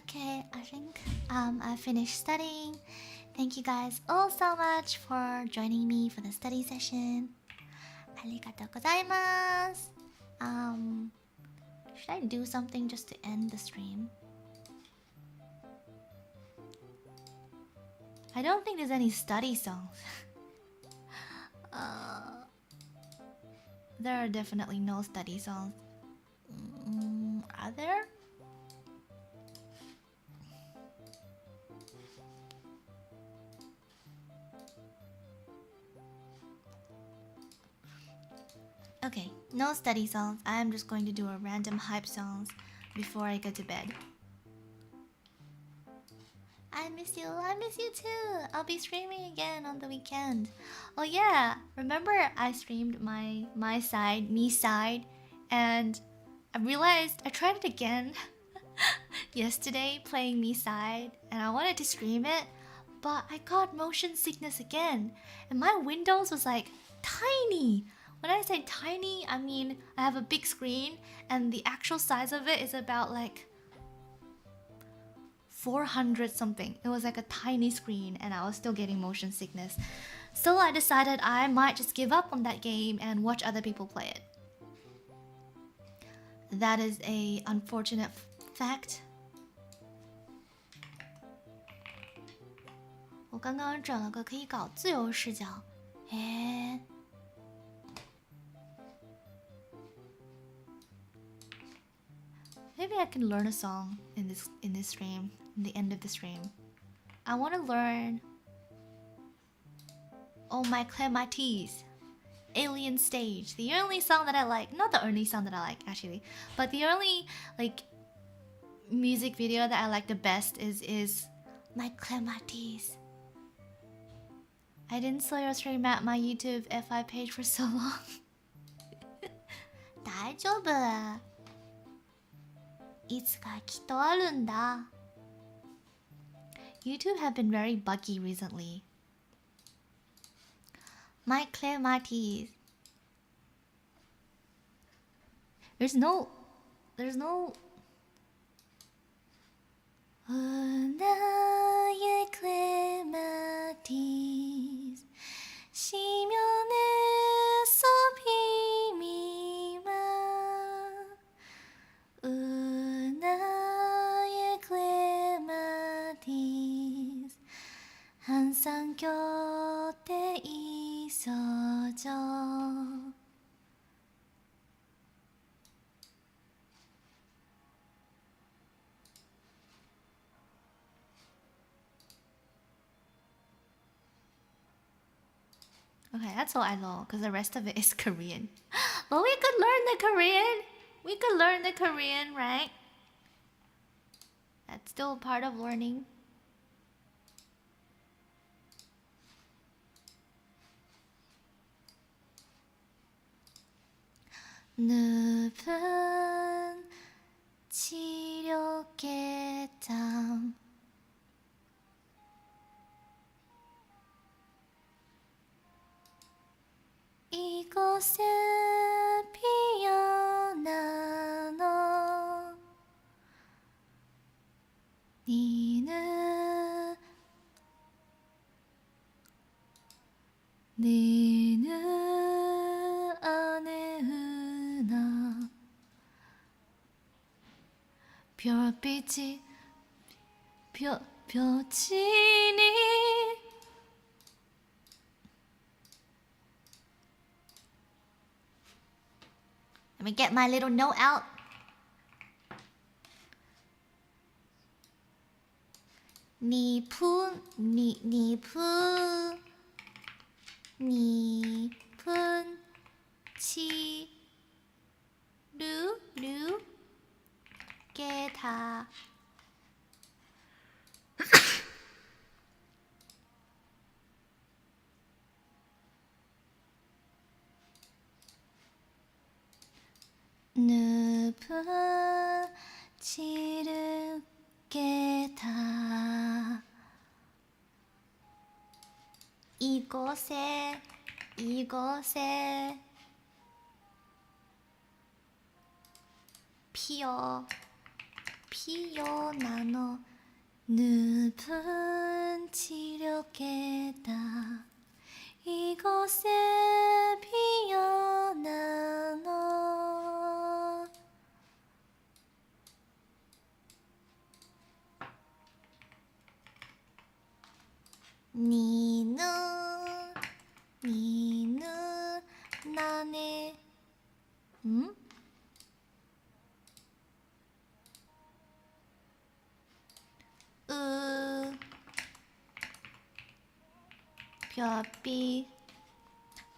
Okay, I think I finished studying. Thank you guys all so much for joining me for the study session. Arigatou gozaimasu. Should I do something just to end the stream? I don't think there's any study songs. There are definitely no study songs. Are there? Okay, no study songs. I am just going to do a random hype songs before I go to bed. I miss you. I miss you too. I'll be streaming again on the weekend. Oh yeah, remember I streamed my side, me side, and I realized I tried it again yesterday playing me side, and I wanted to stream it, but I got motion sickness again, and my windows was like tiny. When I say tiny, I mean I have a big screen and the actual size of it is about like 400 something. It was like a tiny screen and I was still getting motion sickness. So I decided I might just give up on that game and watch other people play it. That is a unfortunate fact. 我刚刚整了个可以搞自由视角，诶。Maybe I can learn a song in this stream, in the end of the stream. I want to learn Oh My Clematis, Alien Stage. The only song that I like, not the only song that I like actually, but the only like music video that I like the best is My Clematis. I didn't saw your stream at my YouTube Effy page for so long. 大丈夫。いつかきっとあるんだ。YouTube have been very buggy recently. My clematis. There's no. 나의 clematis 심연에서 비미만 나의 clematis 항상 곁에 있어줘. Okay, that's all I know, because the rest of it is Korean. But we could learn the Korean. We could learn the Korean, right? That's still part of learning. 늪은 치료개장 이곳에 피어나너 니는 안에 흐나 별빛이 벼치니 Let me get my little note out. 니푼 치루 깨다 늪은 지르게다 이곳에 피어나너 늪은 지르게다 이곳에 피어나너 니는 나네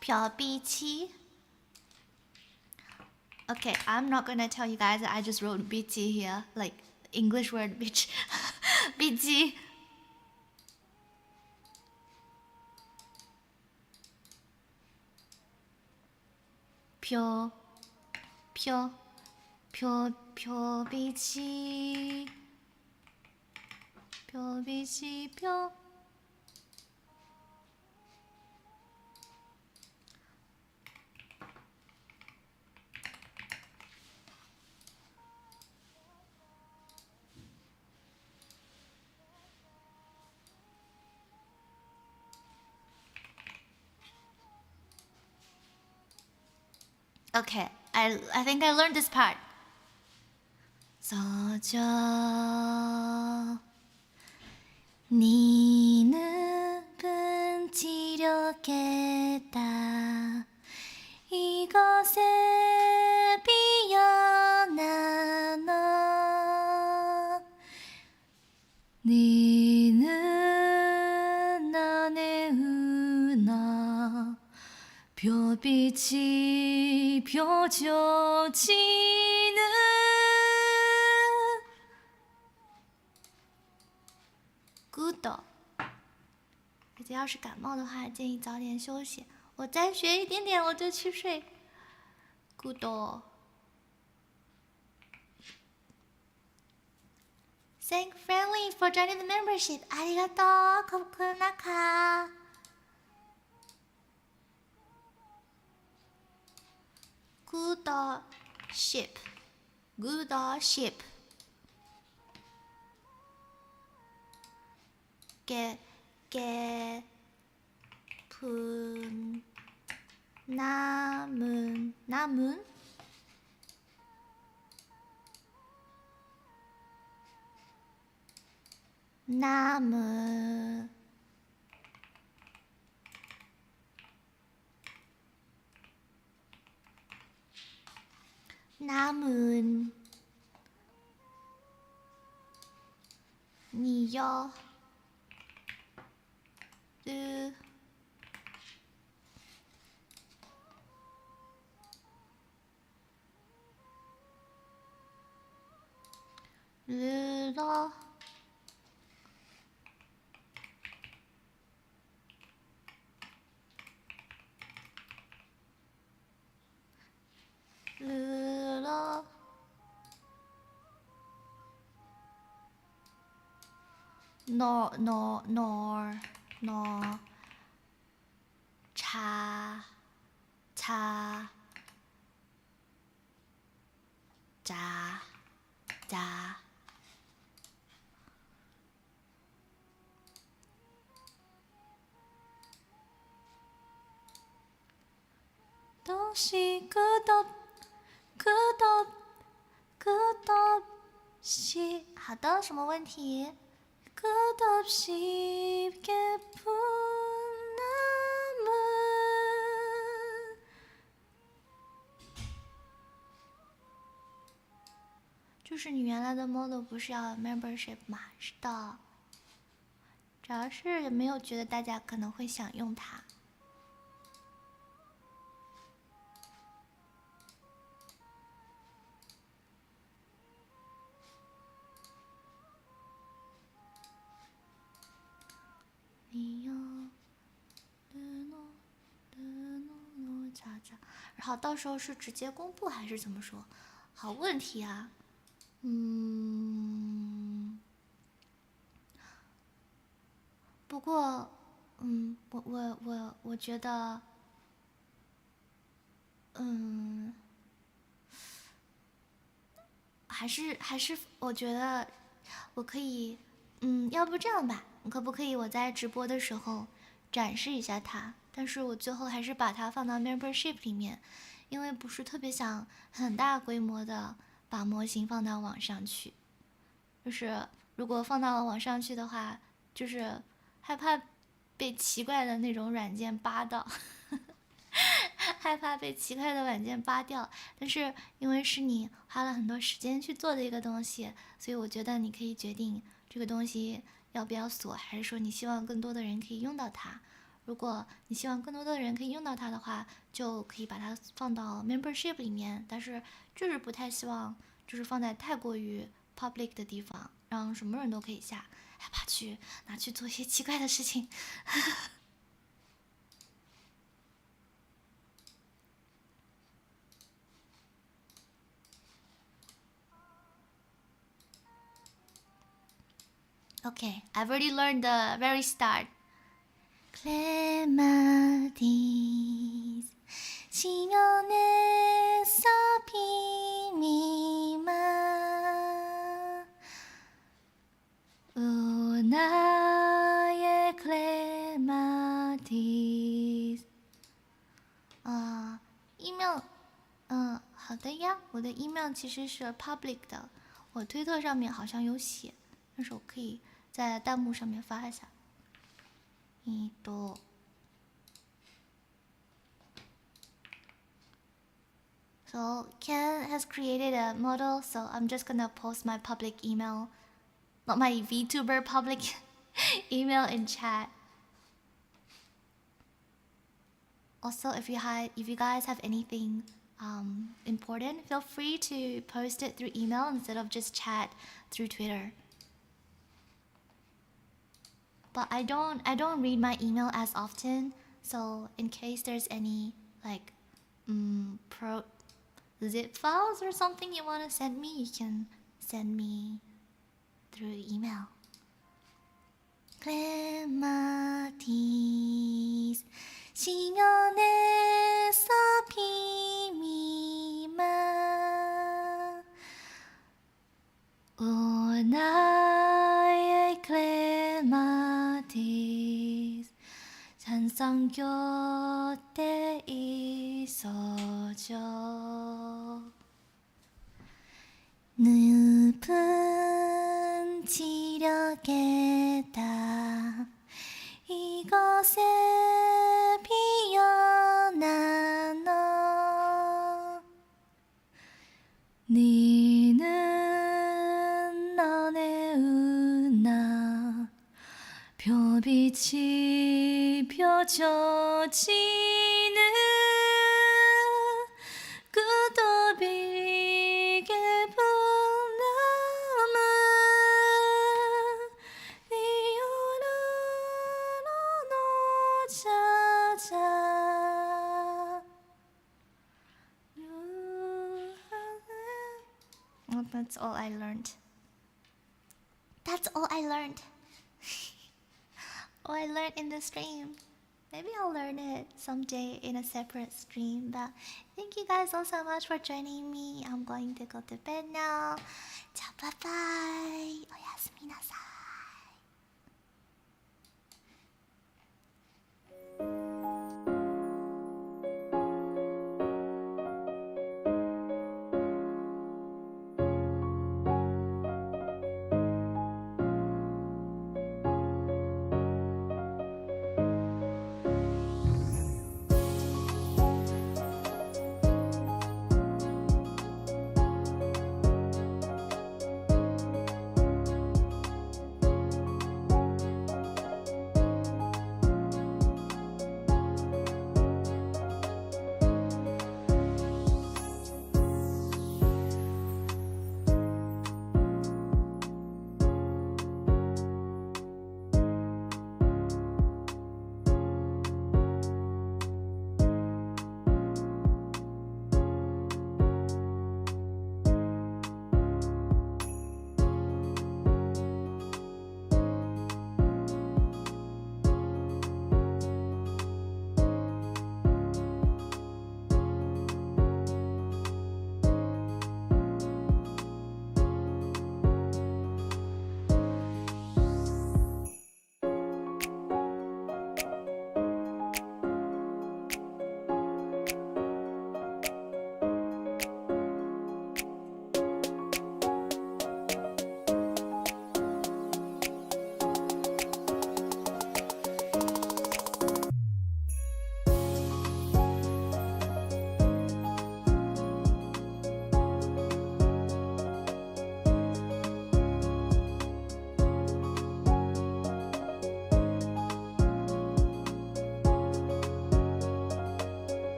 별빛이 Okay, I'm not gonna tell you guys that I just wrote bitchy here, like English word bitch. bitchy. 별빛이 Okay, I think I learned this part. 서져 네 늪은 지렸겠다 이곳에 피어나 너 니는 나의 은하 별빛이 펴져지는 good。姐姐要是感冒的话，建议早点休息。我再学一点点，我就去睡。good。Thank Friendly for joining the membership。ありがとう、ขอบคุณนะคะ。good ship。good ship。깊은 남은 니여 르러 nor 자 도시 끝없이 好的，什么问题？ 끝없이 깊은 남은 就是你原来的 model 不是要 membership 吗？是的，主要是没有觉得大家可能会想用它。然后到时候是直接公布还是怎么说？好问题啊。不过，我觉得，还是，我觉得我可以，要不这样吧，可不可以我在直播的时候展示一下它？但是我最后还是把它放到 membership 里面，因为不是特别想很大规模的把模型放到网上去。就是如果放到网上去的话，就是害怕被奇怪的那种软件扒到。害怕被奇怪的软件扒掉，但是因为是你花了很多时间去做的一个东西，所以我觉得你可以决定这个东西要不要锁，还是说你希望更多的人可以用到它。如果你希望更多的人可以用到它的话，就可以把它放到 membership 里面，但是就是不太希望就是放在太过于 public 的地方，让什么人都可以下，害怕去拿去做一些奇怪的事情。Okay, I've already learned the very start. Clematis 지면에서 비니마 나의 clematis 一面的呀，我的 email 其实是 public 的，我推特上面好像有写，但是我可以在弹幕上面发一下。So Ken has created a model, so I'm just gonna post my public email, not my VTuber public email in chat. Also, if you guys have anything important, feel free to post it through email instead of just chat through Twitter. But I don't read my email as often, so in case there's any like pro zip files or something you want to send me, you can send me through email. Clematis 시연에서 비미만 오 나의 clematis 산성 곁에 있어줘 늪은 지력에다 이곳에 피어난 너 니는 너네 은하 별빛이 펴져지는 그 도비게 분남은 네 얼음으로 찾아 Well, that's all I learned. That's all I learned. All I learned in the stream. Maybe I'll learn it someday in a separate stream. But thank you guys all so much for joining me. I'm going to go to bed now. Ciao, bye bye. Oyasuminasai.